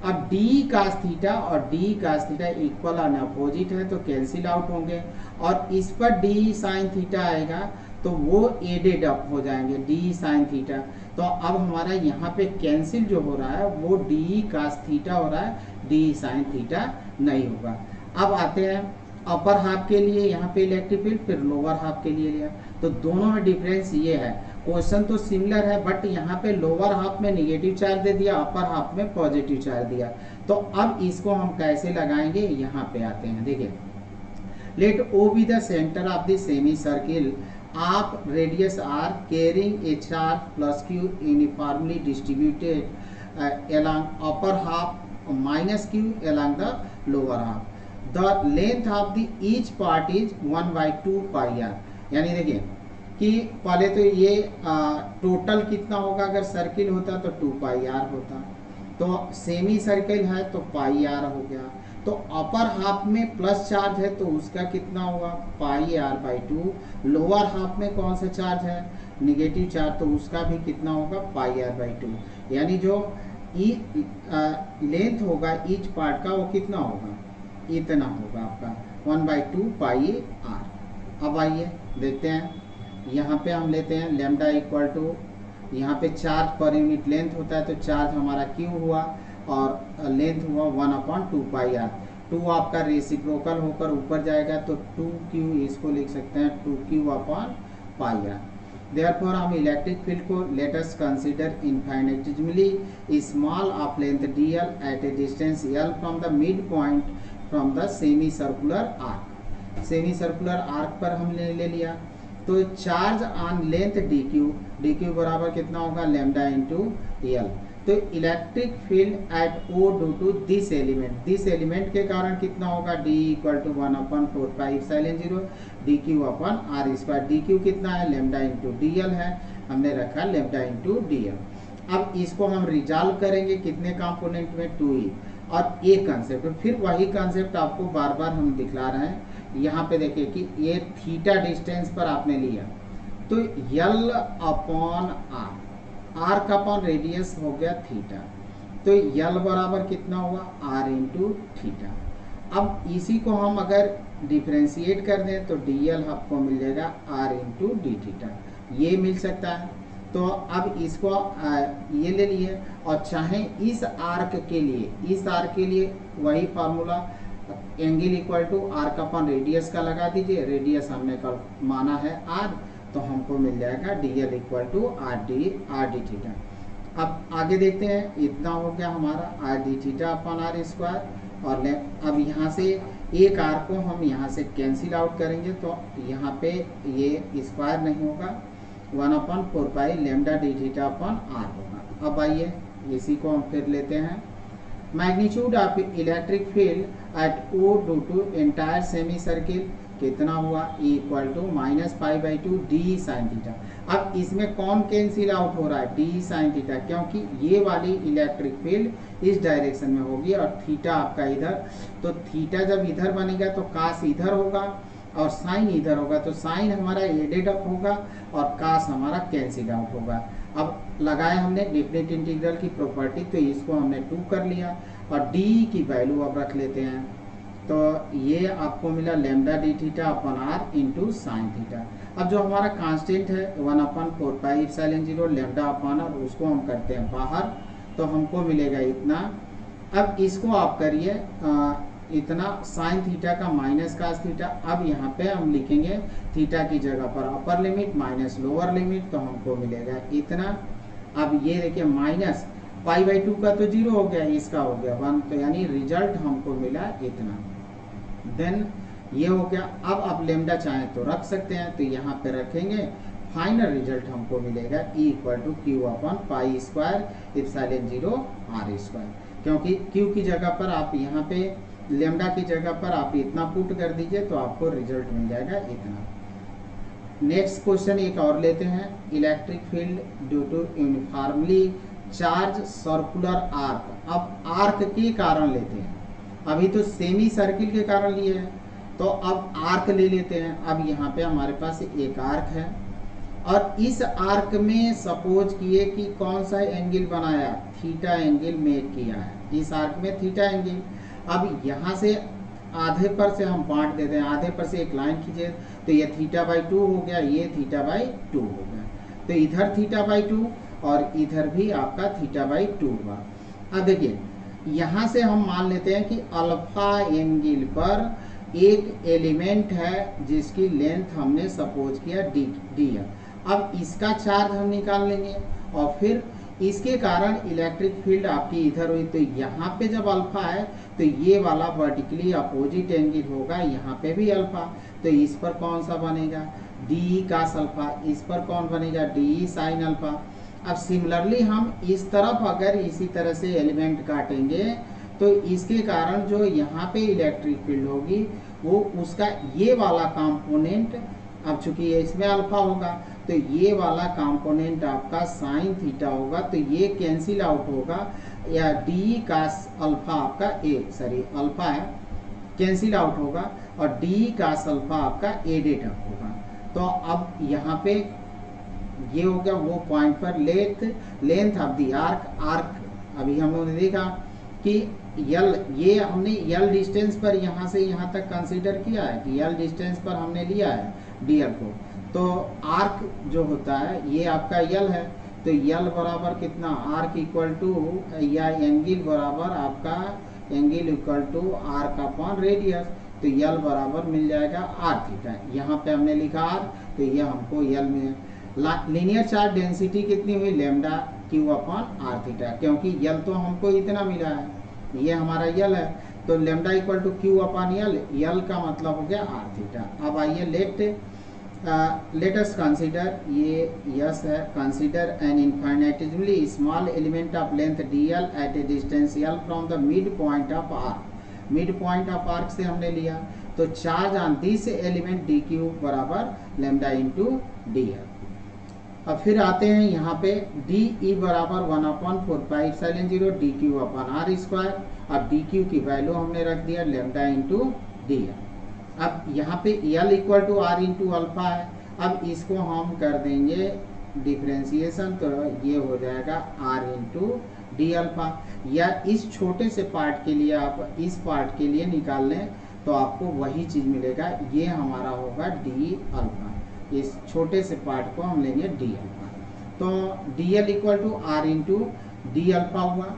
अब डी कास थीटा और d cos theta equal and opposite है तो कैंसिल आउट होंगे, और इस पर डी साइन थीटा आएगा तो वो एडेड अप हो जाएंगे डी साइन थीटा। तो अब हमारा यहाँ पे कैंसिल जो हो रहा है वो डी कास थीटा हो रहा है, डी साइन थीटा नहीं होगा। अब आते हैं अपर हाफ के लिए, यहाँ पे इलेक्ट्रिक फील्ड, फिर लोअर हाफ के लिए लिया तो दोनों में डिफरेंस ये है, क्वेश्चन तो सिमिलर है बट यहाँ पे लोअर हाफ में नेगेटिव चार्ज दे दिया, अपर हाफ में पॉजिटिव चार्ज दिया। तो अब इसको हम कैसे लगाएंगे, यहाँ पे आते हैं। देखिए let O be the centre of the semi circle of radius r carrying a charge plus q uniformly distributed along upper half minus q along the lower half. The length of the each part is 1/2 pi r। यानी देखिए कि पहले तो ये total कितना होगा, अगर circle होता तो 2 पाई आर होता, तो सेमी सर्किल है तो पाई आर हो गया। तो अपर हाफ में प्लस चार्ज है तो उसका कितना हुआ, पाई आर बाई 2। लोअर हाफ में कौन सा चार्ज है, निगेटिव चार्ज, तो उसका भी कितना होगा, पाई आर बाई 2। यानी जो लेंथ होगा ईच पार्ट का वो कितना होगा, इतना होगा आपका 1/2 पाई आर। अब आइए देखते हैं, यहाँ पे हम लेते हैं लेमडा इक्वल टू, यहाँ पे चार्ज पर यूनिट लेंथ होता है तो चार्ज हमारा क्यू हुआ और लेंथ हुआ 1/2 पाई आर। 2 आपका रेसिप्रोकल होकर ऊपर जाएगा तो 2q, इसको लिख सकते हैं 2q upon pi R. Therefore हम इलेक्ट्रिक फील्ड को let us consider infinitesimally small of length dl at a distance l from the mid point from the semi circular arc. Semi circular arc पर हमने ले लिया तो charge on length dq बराबर कितना होगा, लेमडा इंटू एल। तो electric field at O due to this element के कारण कितना होगा, d equal to 1/4 pi epsilon 0 dq upon are square. dq कितना है, लेमडा इंटू dl है, हमने रखा लेमडा इंटू dl। अब इसको हम रिजॉल्व करेंगे कितने कंपोनेंट में, 2e, और एक कंसेप्ट, फिर वही कंसेप्ट आपको बार बार हम दिखला रहे हैं। यहाँ पे देखिए कि ये थीटा डिस्टेंस पर आपने लिया तो यल अपॉन आर का अपॉन रेडियस हो गया थीटा, तो यल बराबर कितना हुआ, आर इंटू थीटा। अब इसी को हम अगर डिफ्रेंशिएट कर दें तो डी एल आपको मिल जाएगा आर इंटू डी थीटा, ये मिल सकता है। तो अब इसको ये ले लिए, और चाहे इस आर्क के लिए वही formula, angle equal to r का अपॉन रेडियस का लगा दीजिए, रेडियस हमने कल माना है आर, तो हमको मिल जाएगा d l equal to r d theta. अब आगे देखते हैं, इतना हो गया हमारा r d theta upon are square. और अब यहाँ से एक आर को हम यहाँ से कैंसिल आउट करेंगे तो यहाँ पे ये स्क्वायर नहीं होगा, 1/4 pi lambda D theta upon R होगा। अब आइए इसी को हम फिर लेते हैं, magnitude of electric field at O due to entire semi circle कितना हुआ, E equal to -π/2 D sine theta. अब इसमें कौन कैंसिल आउट हो रहा है, डी साइन थीटा, क्योंकि ये वाली इलेक्ट्रिक फील्ड इस डायरेक्शन में होगी और थीटा आपका इधर, तो थीटा जब इधर बनेगा तो कास इधर होगा और साइन इधर होगा, तो साइन हमारा एडेड अप होगा और कास हमारा कैंसिल आउट होगा। अब लगाए हमने डिफरेंट इंटीग्रल की प्रॉपर्टी, तो इसको हमने 2 कर लिया और d की वैल्यू अब रख लेते हैं, तो ये आपको मिला lambda D theta upon r into sine theta. अब जो हमारा कांस्टेंट है 1/4 pi epsilon 0 lambda upon r, उसको हम करते हैं बाहर, तो हमको मिलेगा इतना। अब इसको आप करिए इतना साइन थीटा का माइनस कास थीटा। अब यहाँ पे हम लिखेंगे थीटा की जगह पर upper limit minus lower limit, तो हमको मिलेगा इतना। अब ये देखिए माइनस पाई बाई 2 का तो 0 हो गया, इसका हो गया 1, तो यानी रिजल्ट हमको मिला इतना। देन ये हो गया। अब आप लेमडा चाहें तो रख सकते हैं, तो यहाँ पे रखेंगे, फाइनल रिजल्ट हमको मिलेगा E equal to Q upon pi square epsilon 0 r square, क्योंकि Q की जगह पर आप यहाँ पे लेमडा की जगह पर आप इतना पुट कर दीजिए तो आपको रिजल्ट मिल जाएगा इतना। नेक्स्ट क्वेश्चन एक और लेते हैं, electric field due to uniformly charge circular arc. अब आर्क के कारण लेते हैं, अभी तो सेमी सर्किल के कारण लिए हैं, तो अब आर्क ले लेते हैं। अब यहाँ पे हमारे पास एक आर्क है और इस आर्क में सपोज किए कि कौन सा एंगल बनाया, थीटा एंगल मेक किया है, इस आर्क में थीटा एंगल। अब यहाँ से आधे पर से हम बांट देते हैं, आधे पर से एक लाइन खींचे तो ये थीटा बाई 2 हो गया, ये थीटा बाई 2 हो गया, तो इधर थीटा बाई 2 और इधर भी आपका थीटा बाई 2 हुआ। अब देखिए यहाँ से हम मान लेते हैं कि अल्फा एंगल पर एक एलिमेंट है जिसकी लेंथ हमने सपोज किया डी है। अब इसका चार्ज हम निकाल लेंगे और फिर इसके कारण इलेक्ट्रिक फील्ड आपकी इधर हुई, तो यहाँ पे जब अल्फा है तो ये वाला वर्टिकली अपोजिट एंगल होगा, यहाँ पे भी अल्फा, तो इस पर कौन सा बनेगा, डी कास अल्फा, इस पर कौन बनेगा, डी साइन अल्फा। अब सिमिलरली हम इस तरफ अगर इसी तरह से एलिमेंट काटेंगे तो इसके कारण जो यहाँ पे इलेक्ट्रिक फील्ड होगी वो उसका ये वाला कंपोनेंट, अब चूंकि इसमें अल्फा होगा तो ये वाला कंपोनेंट आपका साइन थीटा होगा, तो ये कैंसिल आउट होगा, या डी कास अल्फा आपका अल्फा है कैंसिल आउट होगा और डी कास अल्फा आपका एडेड होगा। तो अब यहाँ पे ये हो गया वो पॉइंट पर लेंथ ऑफ द आर्क अभी हम लोगों ने देखा कि यल, ये हमने यल डिस्टेंस पर यहाँ से यहाँ तक कंसीडर किया है कि यल डिस्टेंस पर हमने लिया है डीएल को, तो आर्क जो होता है ये आपका यल है, तो यल बराबर कितना, आर्क इक्वल टू या एंगल बराबर आपका angle equal to arc upon radius, तो यल बराबर मिल जाएगा आर थीटा। यहाँ पे हमने लिखा आर, तो ये हमको यल में लीनियर चार्ज डेंसिटी कितनी हुई, lambda q upon r theta, क्योंकि यल तो हमको इतना मिला है, ये हमारा यल है, तो lambda equal to Q upon L का मतलब हो गया आर थीटा। अब आइए let us consider, ये यस है, consider an infinitesimally small element of length dl at a distance l from the midpoint of arc. midpoint of arc से हमने लिया, तो charge on this element dq बराबर lambda into dl। अब फिर आते हैं यहाँ पे de बराबर 1/4 pi epsilon 0 dq upon r square, अब dq की वैल्यू हमने रख दिया लैम्डा इंटू dl। अब यहाँ पे L equal to r into alpha है, अब इसको हम कर देंगे डिफ्रेंसिएशन, तो ये हो जाएगा R इंटू डी अल्फा, या इस छोटे से पार्ट के लिए आप इस पार्ट के लिए निकाल लें तो आपको वही चीज़ मिलेगा, ये हमारा होगा डी अल्फा, इस छोटे से पार्ट को हम लेंगे डी अल्फा, तो d l equal to r into d alpha हुआ।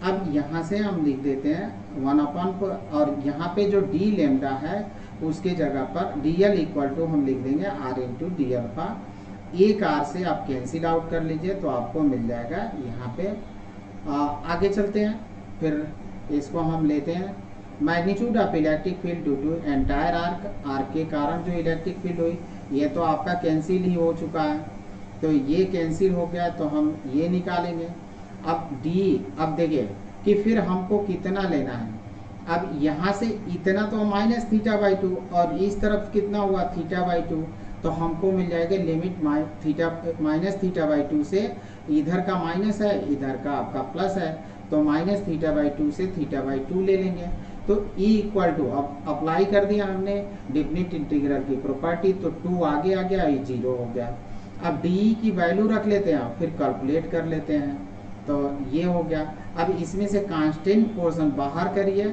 अब यहाँ से हम लिख देते हैं 1/4 और यहाँ पे जो डी लेमडा है उसके जगह पर डी एल इक्वल टू हम लिख देंगे आर इंटू डी अल्फा, एक आर से आप कैंसिल आउट कर लीजिए तो आपको मिल जाएगा यहाँ पे। आगे चलते हैं, फिर इसको हम लेते हैं magnitude of electric field due to entire arc के कारण जो इलेक्ट्रिक फील्ड हुई, ये तो आपका कैंसिल ही हो चुका है, तो ये कैंसिल हो गया, तो हम ये निकालेंगे। अब डी, अब देखिए कि फिर हमको कितना लेना है, अब यहाँ से इतना तो माइनस थीटा बाई 2 और इस तरफ कितना हुआ थीटा बाई 2, तो हमको मिल जाएगा लिमिट माइनस थीटा बाई 2 से, इधर का माइनस है इधर का आपका प्लस है, तो माइनस थीटा बाई 2 से थीटा बाई 2 ले लेंगे, तो E इक्वल टू अब अप्लाई कर दिया हमने डेफिनेट इंटीग्रल की प्रॉपर्टी, तो 2 आगे आ गया, ये 0 हो गया। अब डी की वैल्यू रख लेते हैं फिर कैलकुलेट कर लेते हैं, तो ये हो गया। अब इसमें से कांस्टेंट पोर्शन बाहर करिए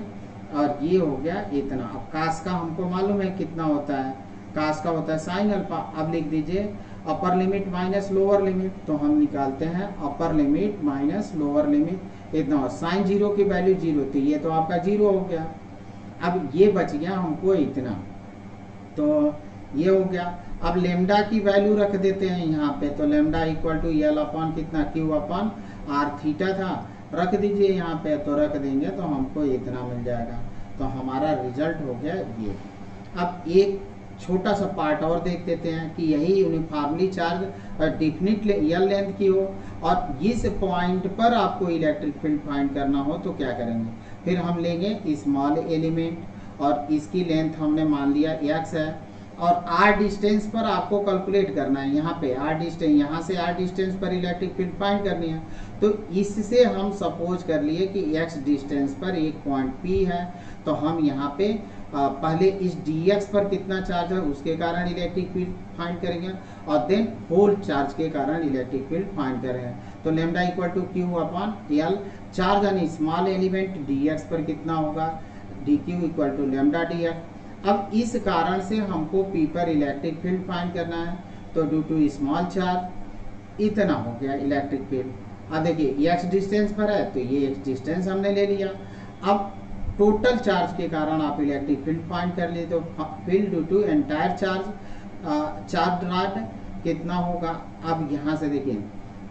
और ये हो गया इतना। अब कास का हमको मालूम है कितना होता है, कास का होता है साइन अल्फा। अब लिख दीजिए upper limit minus lower limit, तो हम निकालते हैं upper limit minus lower limit इतना, साइन 0 की वैल्यू 0 थी, ये तो आपका 0 हो गया। अब ये बच गया हमको इतना, तो ये हो गया। अब लेमडा की वैल्यू रख देते हैं यहाँ पे, तो lambda equal to l upon कितना, क्यू अपॉन आर थीटा था, रख दीजिए यहाँ पे, तो रख देंगे तो हमको इतना मिल जाएगा। तो हमारा रिजल्ट हो गया ये। अब एक छोटा सा पार्ट और देख लेते हैं कि यही यूनिफॉर्मली चार्ज डिफिनिट यल लेंथ की हो और इस पॉइंट पर आपको इलेक्ट्रिक फील्ड फाइंड करना हो तो क्या करेंगे। फिर हम लेंगे स्मॉल एलिमेंट और इसकी लेंथ हमने मान लिया x है और r डिस्टेंस पर आपको कैलकुलेट करना है। यहाँ पे r डिस्टेंस, यहाँ से r डिस्टेंस पर इलेक्ट्रिक फील्ड फाइंड करनी है। तो इससे हम सपोज कर लिए कि x डिस्टेंस पर एक पॉइंट P है, तो हम यहाँ पे पहले इस dx पर कितना चार्ज है उसके कारण इलेक्ट्रिक फील्ड फाइंड करेंगे और देन होल चार्ज के कारण इलेक्ट्रिक फील्ड फाइंड करेंगे। तो lambda equal to Q upon l, charge यानी स्मॉल एलिमेंट dx पर कितना होगा, dq equal to lambda dx। अब इस कारण से हमको P पर इलेक्ट्रिक फील्ड फाइंड करना है, तो ड्यू टू स्मॉल चार्ज इतना हो गया इलेक्ट्रिक फील्ड। अब देखिए x डिस्टेंस पर है तो ये x डिस्टेंस हमने ले लिया। अब टोटल चार्ज के कारण आप इलेक्ट्रिक फील्ड फाइंड कर लिए, तो field due to entire charge rod कितना होगा। अब यहाँ से देखिए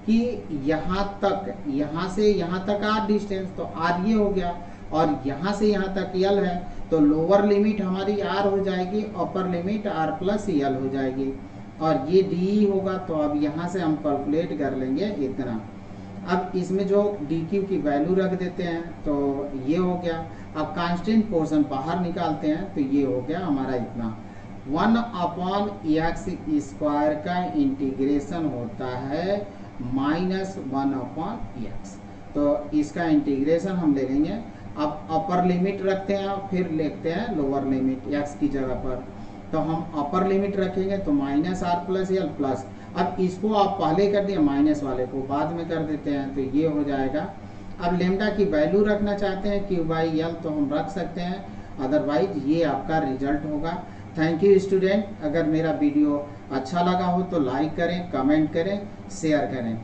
कि यहाँ तक, यहाँ से यहाँ तक r डिस्टेंस, तो r ये हो गया और यहाँ से यहाँ तक l है, तो लोअर लिमिट हमारी r हो जाएगी, upper limit r plus l हो जाएगी और ये d होगा। तो अब यहाँ से हम कैलकुलेट कर लेंगे इतना। अब इसमें जो dq की वैल्यू रख देते हैं, तो ये हो गया। अब कांस्टेंट पोर्शन बाहर निकालते हैं, तो ये हो गया हमारा इतना 1 अपॉन एक्स स्क्वायर का इंटीग्रेशन होता है -1 अपॉन एक्स। तो इसका इंटीग्रेशन हम ले लेंगे। अब अपर लिमिट रखते हैं और फिर लिखते हैं लोअर लिमिट x की जगह पर, तो हम अपर लिमिट रखेंगे तो -r प्लस एल प्लस, अब इसको आप पहले कर दिए, माइनस वाले को बाद में कर देते हैं, तो ये हो जाएगा। अब लेमडा की वैल्यू रखना चाहते हैं क्यू बाई एल तो हम रख सकते हैं, अदरवाइज ये आपका रिजल्ट होगा। Thank you student. अगर मेरा वीडियो अच्छा लगा हो तो लाइक करें, कमेंट करें, शेयर करें।